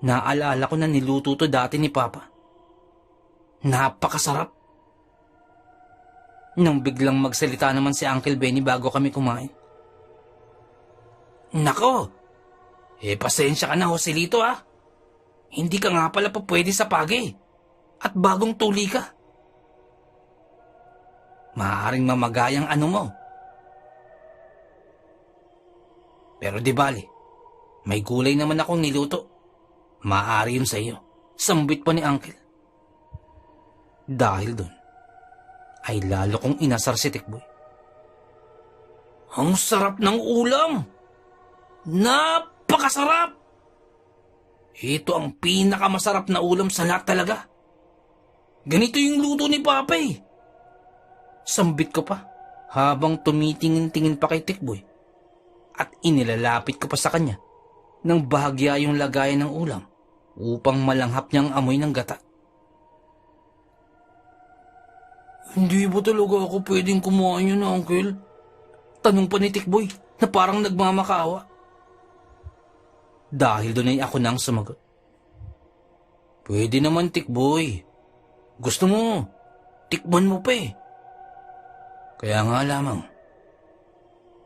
Naalala ko na niluto to dati ni Papa. Napakasarap. Nang biglang magsalita naman si Uncle Benny bago kami kumain. Nako, pasensya ka na, Joselito ah. Hindi ka nga pala pa pwede sa pagi. At bagong tuli ka. Maaaring mamagayang ano mo. Pero di bali, may gulay naman akong niluto. Maaari yun sa iyo. Sambit pa ni Uncle. Dahil dun, ay lalo kong inasar si Tikboy. Ang sarap ng ulam! Napakasarap! Ito ang pinakamasarap na ulam sa lahat talaga. Ganito yung luto ni Papa eh. Sambit ko pa habang tumitingin-tingin pa kay Tikboy at inilalapit ko pa sa kanya ng bahagya yung lagayan ng ulam upang malanghap niyang amoy ng gata. Hindi ba talaga ako pwedeng kumain yun, Uncle? Tanong pa ni Tikboy na parang nagmamakaawa. Dahil doon ay ako nang sumagot. Pwede naman, Tikboy. Gusto mo, tikman mo pa eh. Kaya nga lamang,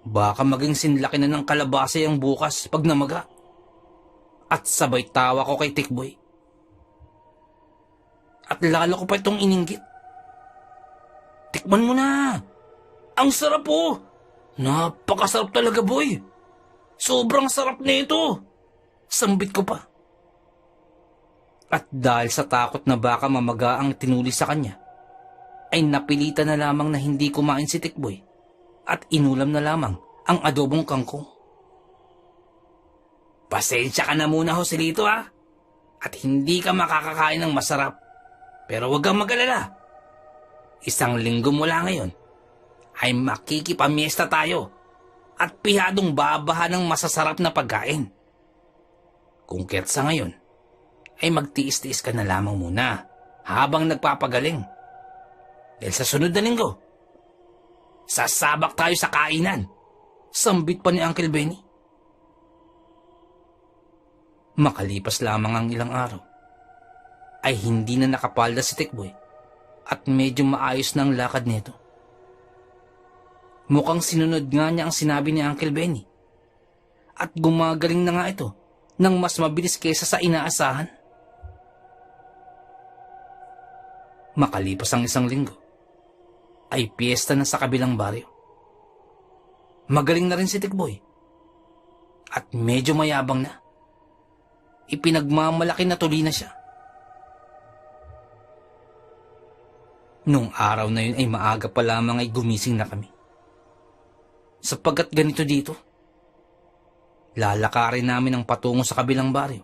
baka maging sinlaki na ng kalabasa yung bukas pag namaga. At sabay tawa ko kay Tikboy. At lalo ko pa itong ininggit. Tikman mo na. Ang sarap po. Napakasarap talaga, boy. Sobrang sarap nito. Sambit ko pa. At dahil sa takot na baka mamaga ang tinuli sa kanya, ay napilitan na lamang na hindi kumain si Tikboy at inulam na lamang ang adobong kangkong. Pasensya ka na muna, Joselito ha. At hindi ka makakakain ng masarap. Pero huwag kang mag-alala. Isang linggo mula ngayon ay makikipamiesta tayo at pihadong babaha ng masasarap na pagkain. Kung kaya't sa ngayon ay magtiis-tiis ka na lamang muna habang nagpapagaling. Dahil sa sunod na linggo, sasabak tayo sa kainan. Sambit pa ni Uncle Benny. Makalipas lamang ang ilang araw, ay hindi na nakapalda si Tikboy at medyo maayos na ang lakad nito. Mukhang sinunod nga niya ang sinabi ni Uncle Benny at gumagaling na nga ito nang mas mabilis kaysa sa inaasahan. Makalipas ang isang linggo, ay piyesta na sa kabilang baryo. Magaling na rin si Tikboy at medyo mayabang na. Ipinagmamalaki na tuli na siya. Nung araw na yun ay maaga pa lamang ay gumising na kami. Sapagkat ganito dito, lalakarin namin ang patungo sa kabilang baryo.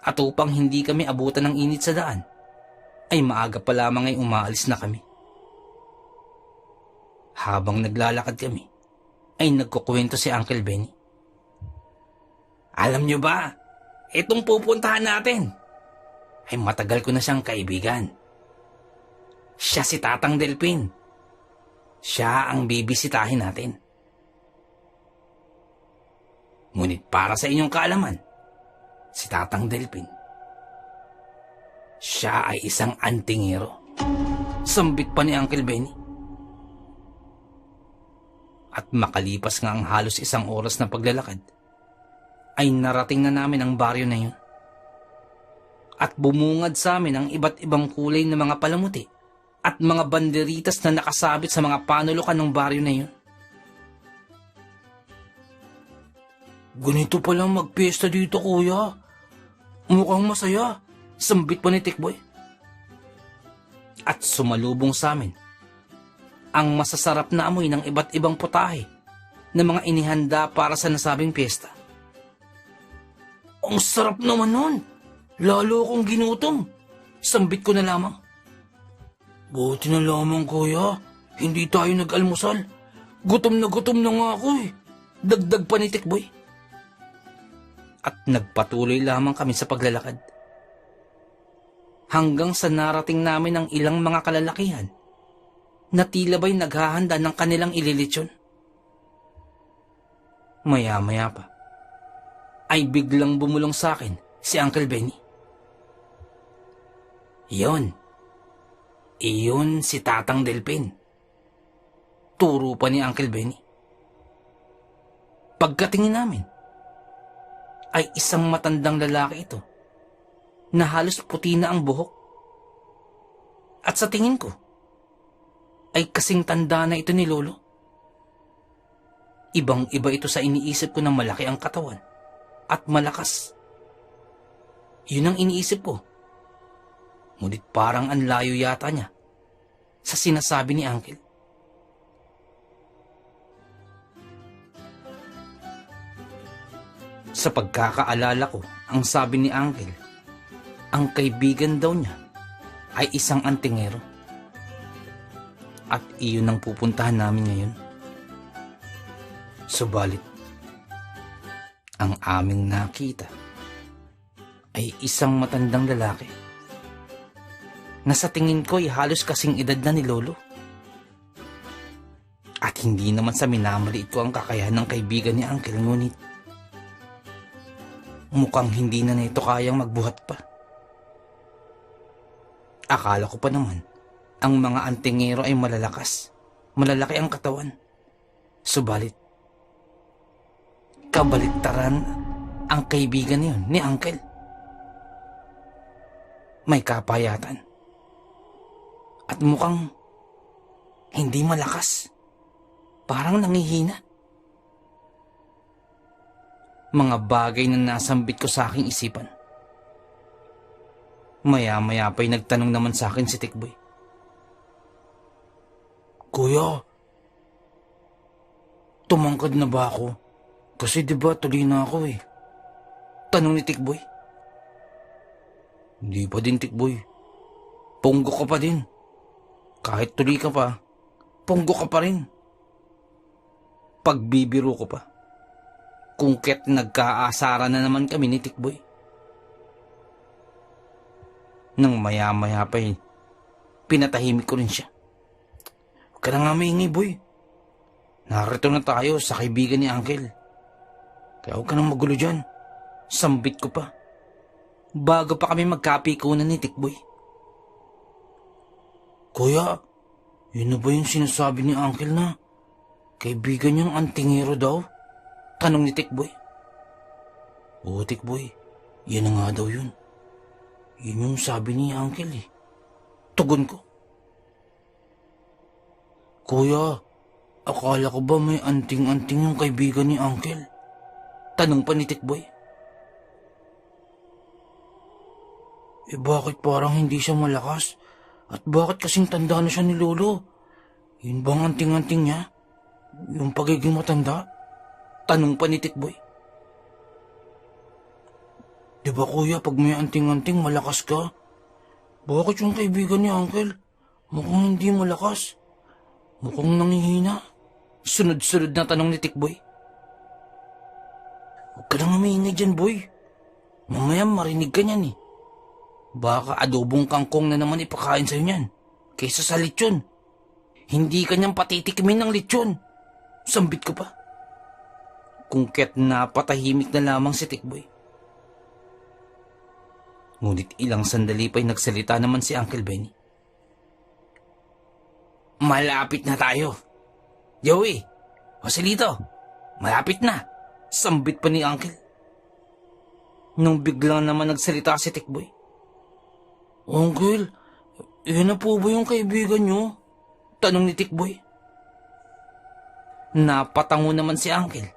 At upang hindi kami abutan ng init sa daan, ay maaga pa lamang ay umaalis na kami. Habang naglalakad kami, ay nagkukwento si Uncle Benny. Alam niyo ba, itong pupuntahan natin ay matagal ko na siyang kaibigan. Siya si Tatang Delpin. Siya ang bibisitahin natin. Ngunit para sa inyong kaalaman, si Tatang Delpin, siya ay isang antingero. Sambit pa ni Uncle Benny. At makalipas nga ang halos isang oras na paglalakad, ay narating na namin ang baryo na yun. At bumungad sa amin ang iba't ibang kulay ng mga palamuti at mga banderitas na nakasabit sa mga panulukan ng baryo na yun. Ganito palang magpiesta dito, kuya. Mukhang masaya. Sambit pa ni Tikboy. At sumalubong sa amin ang masasarap na amoy ng iba't ibang putahe na mga inihanda para sa nasabing piyesta. Ang sarap naman nun. Lalo akong ginutom. Sambit ko na lamang. Buti na lamang, kuya. Hindi tayo nag-almusal. Gutom na nga ako eh. Dagdag pa ni Tikboy. At nagpatuloy lamang kami sa paglalakad. Hanggang sa narating namin ang ilang mga kalalakihan na tila ba'y naghahanda ng kanilang ililitsyon. Maya-maya pa, ay biglang bumulong sa akin si Uncle Benny. Iyon si Tatang Delpin. Turo pa ni Uncle Benny. Pagkatingin namin, ay isang matandang lalaki ito na halos puti na ang buhok. At sa tingin ko, ay kasing tanda na ito ni Lolo. Ibang-iba ito sa iniisip ko na malaki ang katawan at malakas. Yun ang iniisip ko. Ngunit parang ang layo yata niya sa sinasabi ni Uncle. Sa pagkakaalala ko, ang sabi ni Uncle, ang kaibigan daw niya ay isang antingero. At iyon ang pupuntahan namin ngayon. Subalit, ang aming nakita ay isang matandang lalaki na sa tingin ko ay halos kasing edad na ni Lolo. At hindi naman sa minamaliit ko ang kakayahan ng kaibigan ni Uncle, ngunit mukhang hindi na nito kayang magbuhat pa. Akala ko pa naman, ang mga antingero ay malalakas, malalaki ang katawan. Subalit, kabaliktaran ang kaibigan niyon ni Uncle. May kapayatan. At mukhang hindi malakas. Parang nangihina. Mga bagay na nasambit ko sa aking isipan. Maya-maya pa'y nagtanong naman sa akin si Tikboy. Kuya, tumangkad na ba ako? Kasi diba tuloy na ako eh. Tanong ni Tikboy. Hindi pa din, Tikboy. Punggo ka pa din. Kahit tuloy ka pa, punggo ka pa rin. Pagbibiro ko pa. Kung ket nagkaasara na naman kami ni Tikboy. Nang maya-maya pa'y pinatahimik ko rin siya. Huwag ka na nga maingi, boy. Narito na tayo sa kaibigan ni Uncle. Kaya huwag ka nang magulo dyan. Sambit ko pa. Bago pa kami magkapikunan ni Tikboy. Kuya, yun na ba yung sinasabi ni Uncle na kaibigan niyang antingero daw? Tanong ni Tikboy. Oo, Tikboy. Yan na nga daw yun. Yun yung sabi ni Uncle eh. Tugon ko. Kuya, akala ko ba may anting-anting yung kaibigan ni Uncle? Tanong pa ni Tikboy. Eh bakit parang hindi siya malakas? At bakit kasing tanda na siya ni Lolo? Yun bang anting-anting niya? Yung pagiging matanda? Tanong pa ni Tikboy. Di ba kuya, pag may anting-anting malakas ka? Bakit yung kaibigan ni Uncle mukhang hindi malakas? Mukhang nangihina? Sunod-sunod na tanong ni Tikboy. Huwag ka nang humihingi dyan, boy. Mamaya marinig ka niyan eh. Baka adobong kangkong na naman ipakain sa'yo niyan, kaysa sa lechon. Hindi ka niyang patitikimin ng lechon. Sambit ko pa. Kung ket napatahimik na lamang si Tikboy. Ngunit ilang sandali pa'y nagsalita naman si Uncle Benny. Malapit na tayo. Joey, Joselito, malapit na. Sambit pa ni Uncle. Nung biglang naman nagsalita si Tikboy. Uncle, yun na po ba yung kaibigan niyo? Tanong ni Tikboy. Napatango naman si Uncle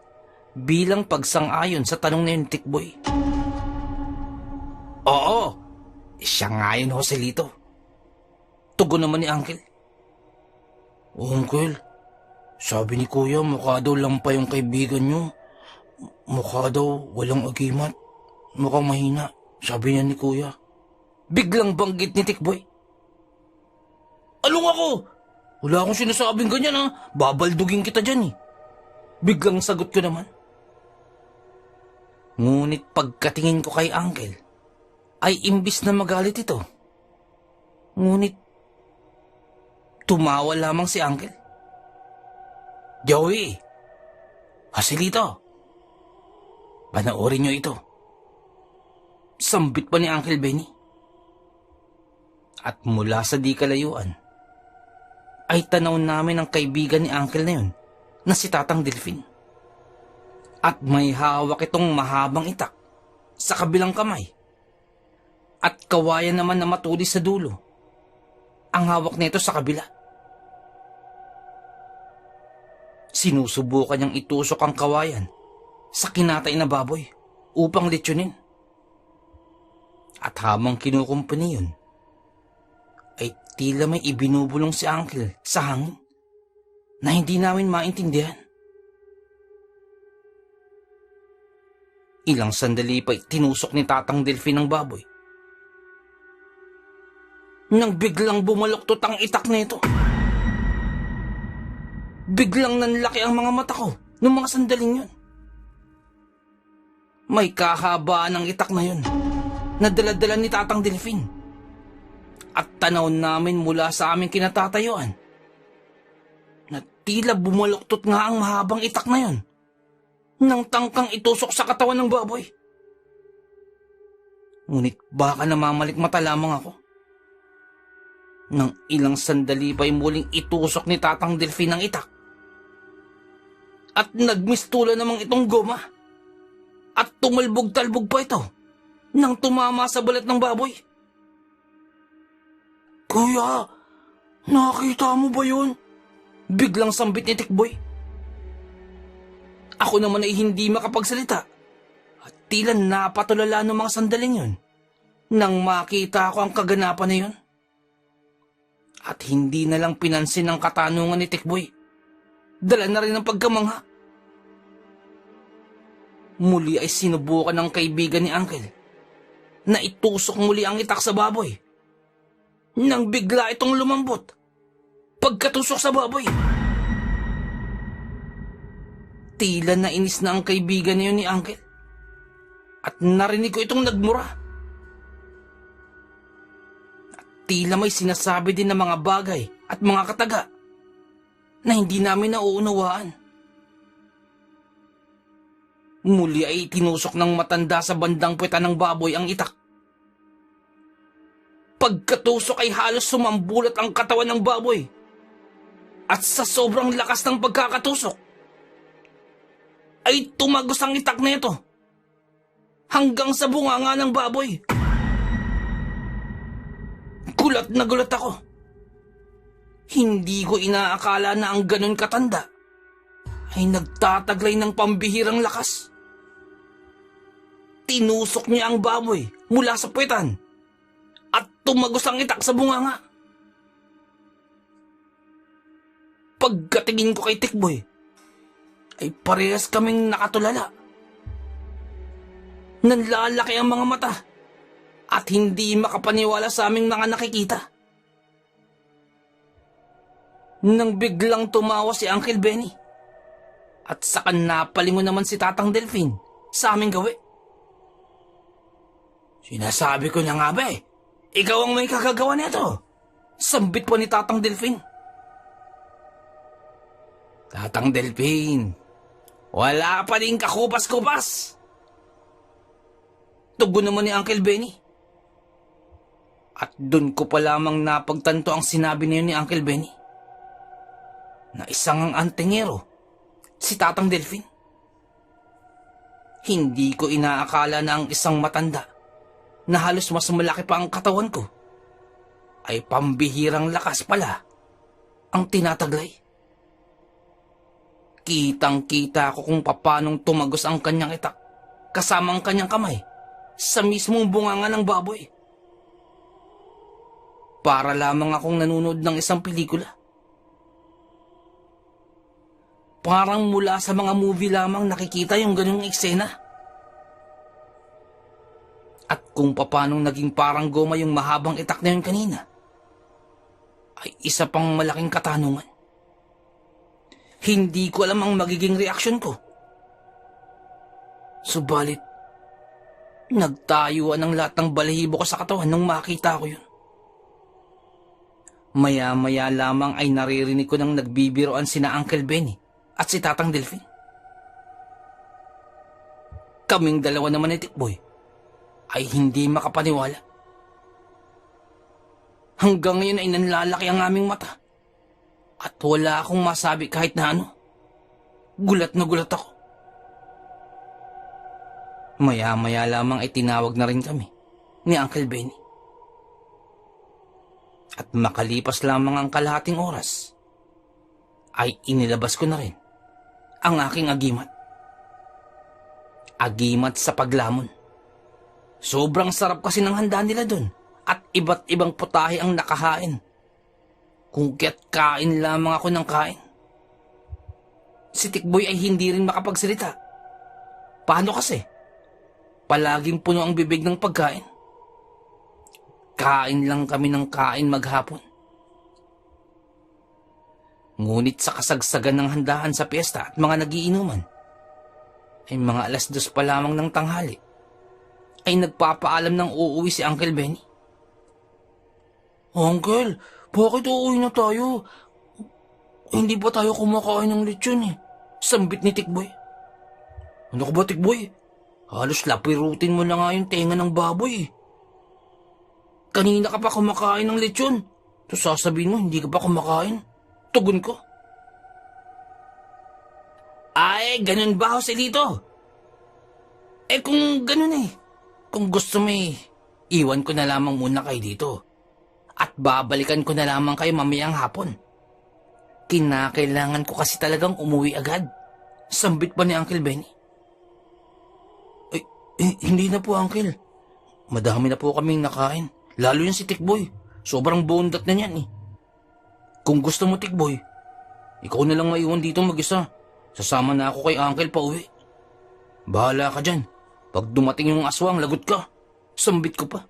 bilang pagsang-ayon sa tanong na yun ni Tikboy. Oo, siya nga yun, Joselito. Tugon naman ni Uncle. Uncle, sabi ni Kuya mukha daw lang pa yung kaibigan niyo. Mukha daw walang agimat. Mukhang mahina, sabi niya ni Kuya. Biglang banggit ni Tikboy. Along ako? Wala akong sinasabing ganyan ha. Babaldugin kita dyan eh. Biglang sagot ko naman. Ngunit pagkatingin ko kay Uncle, ay imbis na magalit ito. Ngunit tumawa lamang si Uncle. Joey, Joselito, panoorin niyo ito. Sambit pa ni Uncle Benny. At mula sa di kalayuan, ay tanaw namin ang kaibigan ni Uncle na yun na si Tatang Delfin. At may hawak itong mahabang itak sa kabilang kamay. At kawayan naman na matulis sa dulo. Ang hawak nito sa kabila. Sinusubukan niyang itusok ang kawayan sa kinatay na baboy upang litsunin. At habang kinukumpuni yun, ay tila may ibinubulong si Uncle sa hangin na hindi namin maintindihan. Ilang sandali pa'y tinusok ni Tatang Delfin ang baboy. Nang biglang bumaluktot ang itak nito. Biglang nanlaki ang mga mata ko noong mga sandaling yun. May kahabaan ng itak na yun na dala-dala ni Tatang Delfin. At tanaw namin mula sa aming kinatatayuan na tila bumaluktot nga ang mahabang itak na yun nang tangkang itusok sa katawan ng baboy. Ngunit baka namamalikmata lamang ako. Nang ilang sandali pa'y muling itusok ni Tatang Delfin ang itak. At nagmistula namang itong goma. At tumalbog-talbog pa ito nang tumama sa balat ng baboy. Kuya, nakita mo ba yun? Biglang sambit ni Tikboy. Ako naman ay hindi makapagsalita at tila napatulala ng mga sandaling yun nang makita ko ang kaganapan na yun. At hindi na lang pinansin ang katanungan ni Tikboy. Dala na rin ang pagkamangha. Muli ay sinubukan ng kaibigan ni Uncle na itusok muli ang itak sa baboy. Nang bigla itong lumambot pagkatusok sa baboy. Tila nainis na ang kaibigan niyo ni Uncle. At narinig ko itong nagmura. At tila may sinasabi din ng mga bagay at mga kataga na hindi namin nauunawaan. Muli ay tinusok ng matanda sa bandang puweta ng baboy ang itak. Pagkatusok ay halos sumambulat ang katawan ng baboy. At sa sobrang lakas ng pagkakatusok, ay tumagos ang itak na ito hanggang sa bunganga ng baboy. Gulat na gulat ako. Hindi ko inaakala na ang ganun katanda ay nagtataglay ng pambihirang lakas. Tinusok niya ang baboy mula sa puwetan at tumagos ang itak sa bunganga. Pagkatingin ko kay Tikboy, ay parehas kaming nakatulala. Nanlalaki ang mga mata at hindi makapaniwala sa aming mga nakikita. Nang biglang tumawa si Uncle Benny at saka napalingon naman si Tatang Delfin sa aming gawi. Sinasabi ko na nga ba ikaw ang may kakagawa nito. Sambit po ni Tatang Delfin. Tatang Delfin, wala pa rin kakupas-kupas. Tugon naman ni Uncle Benny. At dun ko pa lamang napagtanto ang sinabi niyo ni Uncle Benny. Na isang antingero, si Tatang Delfin. Hindi ko inaakala na ang isang matanda na halos mas malaki pa ang katawan ko ay pambihirang lakas pala ang tinataglay. Kitang-kita ko kung papanong tumagos ang kanyang itak kasama ang kanyang kamay sa mismong bunganga ng baboy. Para lamang akong nanonood ng isang pelikula. Parang mula sa mga movie lamang nakikita yung ganung eksena. At kung papanong naging parang goma yung mahabang itak na yun kanina, ay isa pang malaking katanungan. Hindi ko alam ang magiging reaksyon ko. Subalit, nagtayuan ang lahat ng balahibo ko sa katawan nung makita ko yun. Maya-maya lamang ay naririnig ko nang nagbibiroan sina Uncle Benny at si Tatang Delfin. Kaming dalawa naman ni Tikboy ay hindi makapaniwala. Hanggang ngayon ay nanlalaki ang aming mata. At wala akong masabi kahit na ano. Gulat na gulat ako. Maya-maya lamang ay tinawag na rin kami ni Uncle Benny. At makalipas lamang ang kalahating oras, ay inilabas ko na rin ang aking agimat. Agimat sa paglamon. Sobrang sarap kasi ng handa nila dun at iba't ibang putahe ang nakahain. Kung kaya't kain lamang ako ng kain. Si Tikboy ay hindi rin makapagsalita. Paano kasi? Palaging puno ang bibig ng pagkain. Kain lang kami ng kain maghapon. Ngunit sa kasagsagan ng handaan sa piyesta at mga nagiinuman, ay mga 2:00 pa lamang ng tanghali, ay nagpapaalam ng uuwi si Uncle Benny. Uncle, bakit uuwi na tayo? Hindi ba tayo kumakain ng lechon eh? Sambit ni Tikboy. Ano ka ba, Tikboy? Halos lapirutin mo na nga yung tenga ng baboy eh. Kanina ka pa kumakain ng lechon. So sasabihin mo, hindi ka pa kumakain. Tugon ko. Ay, ganun ba, Joselito? Kung ganun kung gusto mo iwan ko na lamang muna kayo dito. At babalikan ko na lamang kayo mamayang hapon. Kinakailangan ko kasi talagang umuwi agad. Sambit pa ni Uncle Benny. Hindi na po, Uncle. Madami na po kaming nakain. Lalo yan si Tikboy. Sobrang bondat na niyan Kung gusto mo, Tikboy, ikaw na lang maiwan dito mag-isa. Sasama na ako kay Uncle pa uwi. Bahala ka dyan. Pag dumating yung aswang, lagot ka. Sambit ko pa.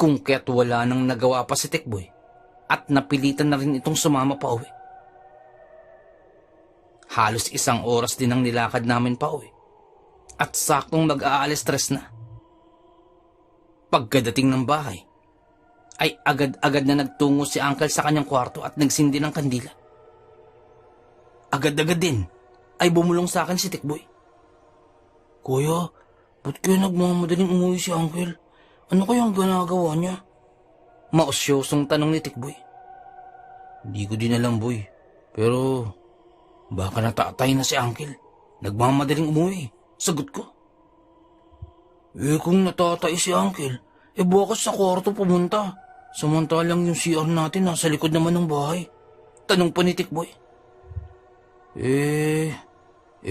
Kung kaya't wala nang nagawa pa si Tikboy at napilitan na rin itong sumama pa uwi. Halos 1 oras din ang nilakad namin pa uwi. At saktong mag-aalis 3 na. Pagkadating ng bahay, ay agad-agad na nagtungo si Uncle sa kanyang kwarto at nagsindi ng kandila. Agad-agad din ay bumulong sa akin si Tikboy. Kuya, ba't kayo nagmamadaling umuwi si Uncle? Ano kayang ginagawa niya? Mausyosong tanong ni Tikboy. Hindi ko din alam, boy. Pero baka natatay na si Uncle. Nagmamadaling umuwi. Sagot ko. Kung natatay si Uncle, baka sa kwarto pumunta. Samantalang yung CR natin nasa likod naman ng bahay. Tanong pa ni Tikboy.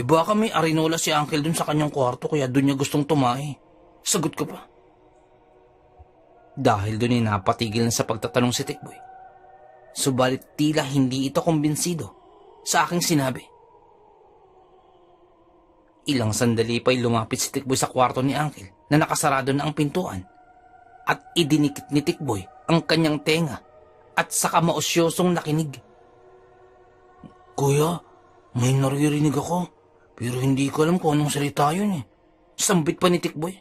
Baka may arinola si Uncle dun sa kanyang kwarto kaya dun niya gustong tumahi. Sagot ko pa. Dahil dun napatigil na sa pagtatanong si Tikboy. Subalit tila hindi ito kumbinsido sa aking sinabi. Ilang sandali pa'y lumapit si Tikboy sa kwarto ni Uncle na nakasarado na ang pintuan at idinikit ni Tikboy ang kanyang tenga at saka mausyosong nakinig. Kuya, may naririnig ako pero hindi ko alam kung anong salita yun Sambit pa ni Tikboy.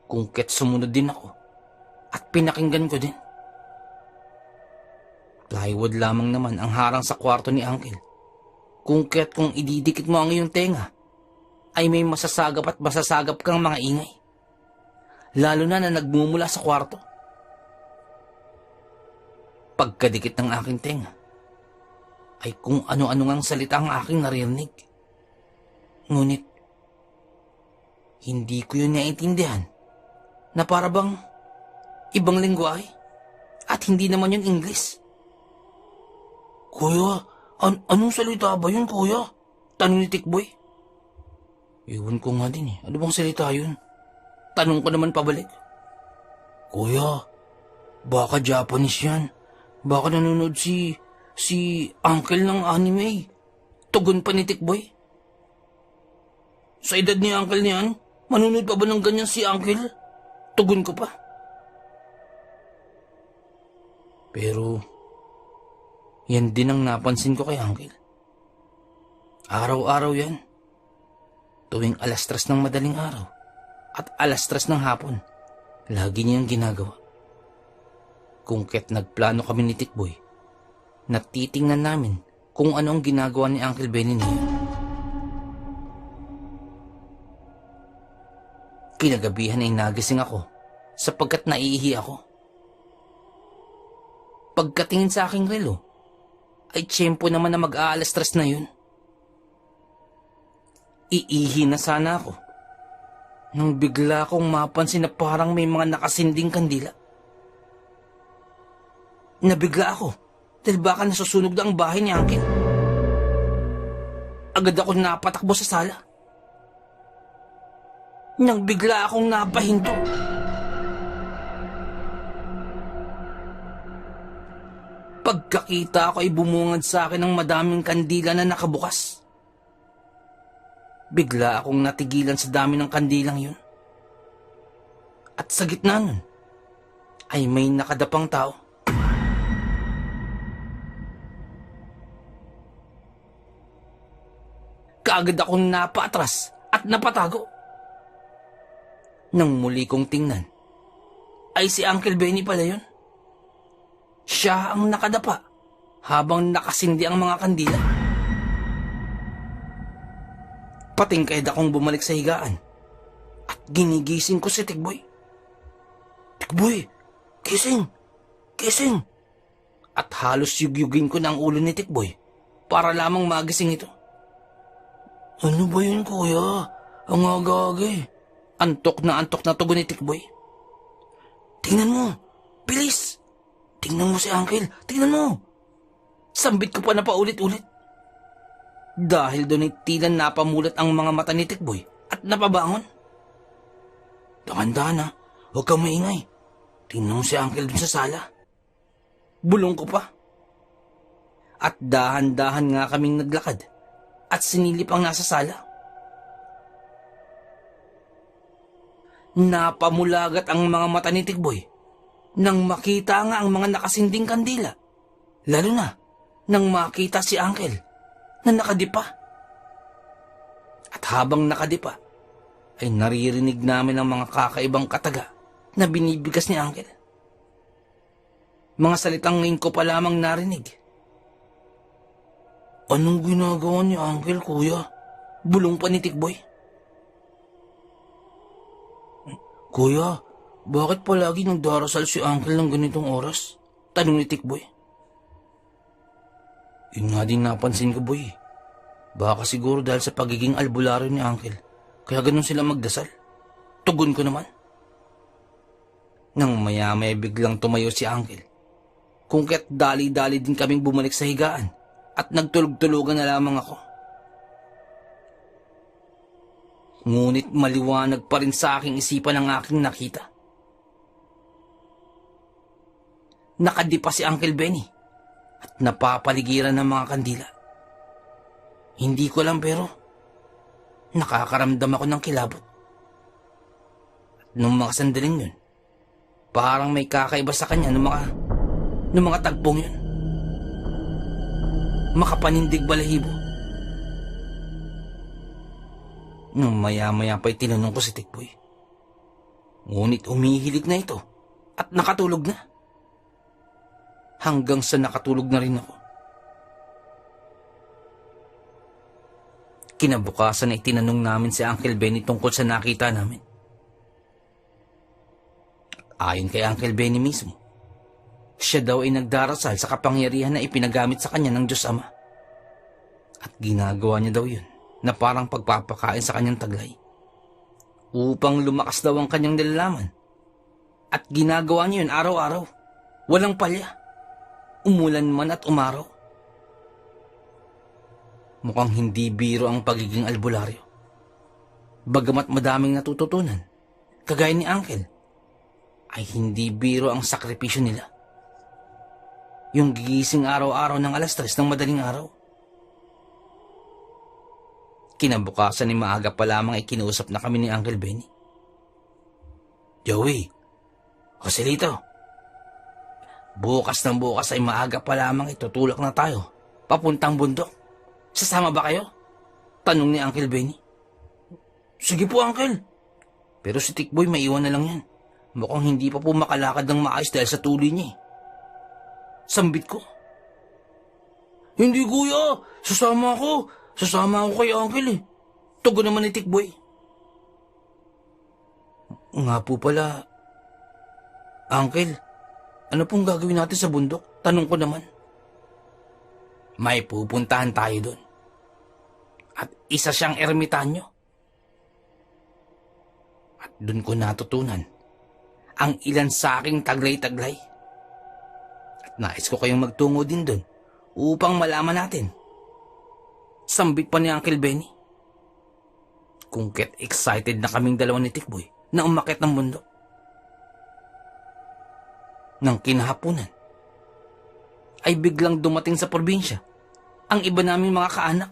Kung ket sumunod din ako at pinakinggan ko din. Plywood lamang naman ang harang sa kwarto ni Uncle. Kung ket kung ididikit mo ang iyong tenga, ay may masasagap at masasagap kang mga ingay. Lalo na nagmumula sa kwarto. Pagkadikit ng aking tenga, ay kung ano-ano ngang salita ang aking naririnig. Ngunit, hindi ko yun naiintindihan na para bang ibang lengguwahe at hindi naman yun English. Kuya, anong salita ba yun, kuya? Tanong ni Tikboy. Iwan ko nga din Ano bang salita yun? Tanong ko naman pabalik. Kuya, baka Japanese yan. Baka nanonood si Uncle ng anime. Tugon pa ni Tikboy. Sa edad ni Uncle niyan, manonood pa ba ng ganyan si Uncle? Tugon ko pa. Pero, yan din ang napansin ko kay Uncle. Araw-araw yan. Tuwing 3:00 ng madaling araw at 3:00 ng hapon, lagi niyang ginagawa. Kung ket nagplano kami ni Tikboy, natitingnan namin kung ano ang ginagawa ni Uncle Benny niya. Kinagabihan ay nagising ako sapagkat naiihi ako. Pagkatingin sa aking relo, ay tiyempo naman na mag-aalas 3 na yun. Iihi na sana ako nang bigla kong mapansin na parang may mga nakasinding kandila. Nabigla ako dahil baka nasusunog na ang bahay ni Uncle. Agad ako napatakbo sa sala. Nang bigla akong napahinto. Pagkakita ko ay bumungad sa akin ng madaming kandila na nakabukas. Bigla akong natigilan sa dami ng kandilang yun. At sa gitna nun, ay may nakadapang tao. Kaagad akong napaatras at napatago. Nang muli kong tingnan, ay si Uncle Benny pala yun. Siya ang nakadapa habang nakasindi ang mga kandila. Patingkad akong bumalik sa higaan at ginigising ko si Tikboy. Tikboy, gising! Gising! At halos yugyugin ko na ang ulo ni Tikboy para lamang magising ito. Ano ba yun, kuya? Ang aga-aga eh. Antok na tugon ni Tikboy. Tingnan mo! Bilis! Tingnan mo si Uncle! Tingnan mo! Sambit ko pa na paulit-ulit. Dahil doon ay tila napamulat ang mga mata ni Tikboy at napabangon. Dahan-dahan ha, huwag kang maingay. Tingnan mo si Uncle dun sa sala. Bulong ko pa. At dahan-dahan nga kaming naglakad at sinilip ang nasa sala. Napamulagat ang mga mata ni Tikboy nang makita nga ang mga nakasinding kandila. Lalo na nang makita si Uncle na nakadipa. At habang nakadipa, ay naririnig namin ang mga kakaibang kataga na binibigas ni Uncle. Mga salitang ngayon ko pa lamang narinig. Anong ginagawa ni Uncle, kuya? Bulong pa ni Tikboy. Kuya, bakit palagi nagdarasal si Uncle ng ganitong oras? Tanong ni Tikboy. Yun nga din napansin ko, boy. Baka siguro dahil sa pagiging albularyo ni Uncle, kaya ganun sila magdasal. Tugon ko naman. Nang maya-maya biglang tumayo si Uncle. Kung kaya't dali-dali din kaming bumalik sa higaan at nagtulog-tulugan na lamang ako. Ngunit maliwanag pa rin sa aking isipan ang aking nakita. Nakadipa si Uncle Benny at napapaligiran ng mga kandila. Hindi ko alam pero nakakaramdam ako ng kilabot. At nung mga sandaling yun, parang may kakaiba sa kanya nung mga tagpong yun. Makapanindig balahibo. Nung maya-maya pa'y tinanong ko si Tikboy. Ngunit umihilig na ito at nakatulog na. Hanggang sa nakatulog na rin ako. Kinabukasan ay tinanong namin si Uncle Benny tungkol sa nakita namin. Ayon kay Uncle Benny mismo, siya daw ay nagdarasal sa kapangyarihan na ipinagamit sa kanya ng Diyos Ama. At ginagawa niya daw yun na parang pagpapakain sa kanyang taglay upang lumakas daw ang kanyang nilalaman. At ginagawa niya yun araw-araw, walang palya, umulan man at umaraw. Mukhang hindi biro ang pagiging albularyo. Bagamat madaming natututunan, kagaya ni Uncle, ay hindi biro ang sakripisyo nila. Yung gigising araw-araw ng 3:00 ng madaling araw. Kinabukasan ni maaga pa lamang ay kinuusap na kami ni Uncle Benny. Joey, Joselito, bukas ng bukas ay maaga pa lamang itutulak na tayo papuntang bundok. Sasama ba kayo? Tanong ni Uncle Benny. Sige po, Uncle. Pero si Tikboy maiwan na lang yan. Mukhang hindi pa po makalakad ng maayos dahil sa tuli niya eh. Sambit ko. Hindi, kuya. Sasama ako. Sasama ako kay Uncle eh. Tugon naman ni Tikboy. Nga po pala. Uncle, ano pong gagawin natin sa bundok? Tanong ko naman. May pupuntahan tayo doon. At Isa siyang ermitanyo. At dun ko natutunan ang ilan sa aking taglay-taglay. At nais ko kayong magtungo din dun upang malaman natin. Sambit pa ni Uncle Benny. Kung ket excited na kaming dalawa ni Tikboy na umakyat ng bundok. Nang kinahapunan, ay biglang dumating sa probinsya ang iba naming mga kaanak.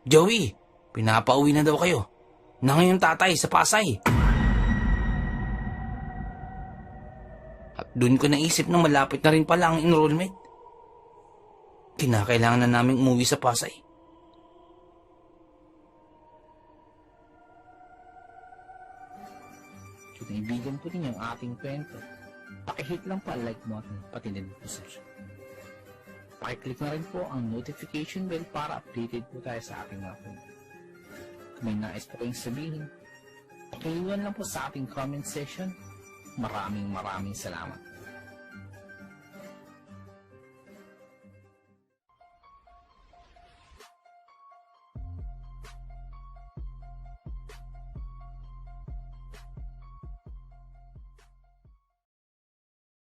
Joey, pinapauwi na daw kayo na ngayong tatay sa Pasay. At dun ko naisip na malapit na rin pala ang enrollment. Kinakailangan na naming umuwi sa Pasay. Kaibigan po ninyo ang ating kwento. Pakihit lang po ang like button pati din po subscribe. Pakiclick na rin po ang notification bell para updated po tayo sa ating mga kwento. Kung may nais po kayong sabihin, pakiiwan lang po sa ating comment section. Maraming salamat.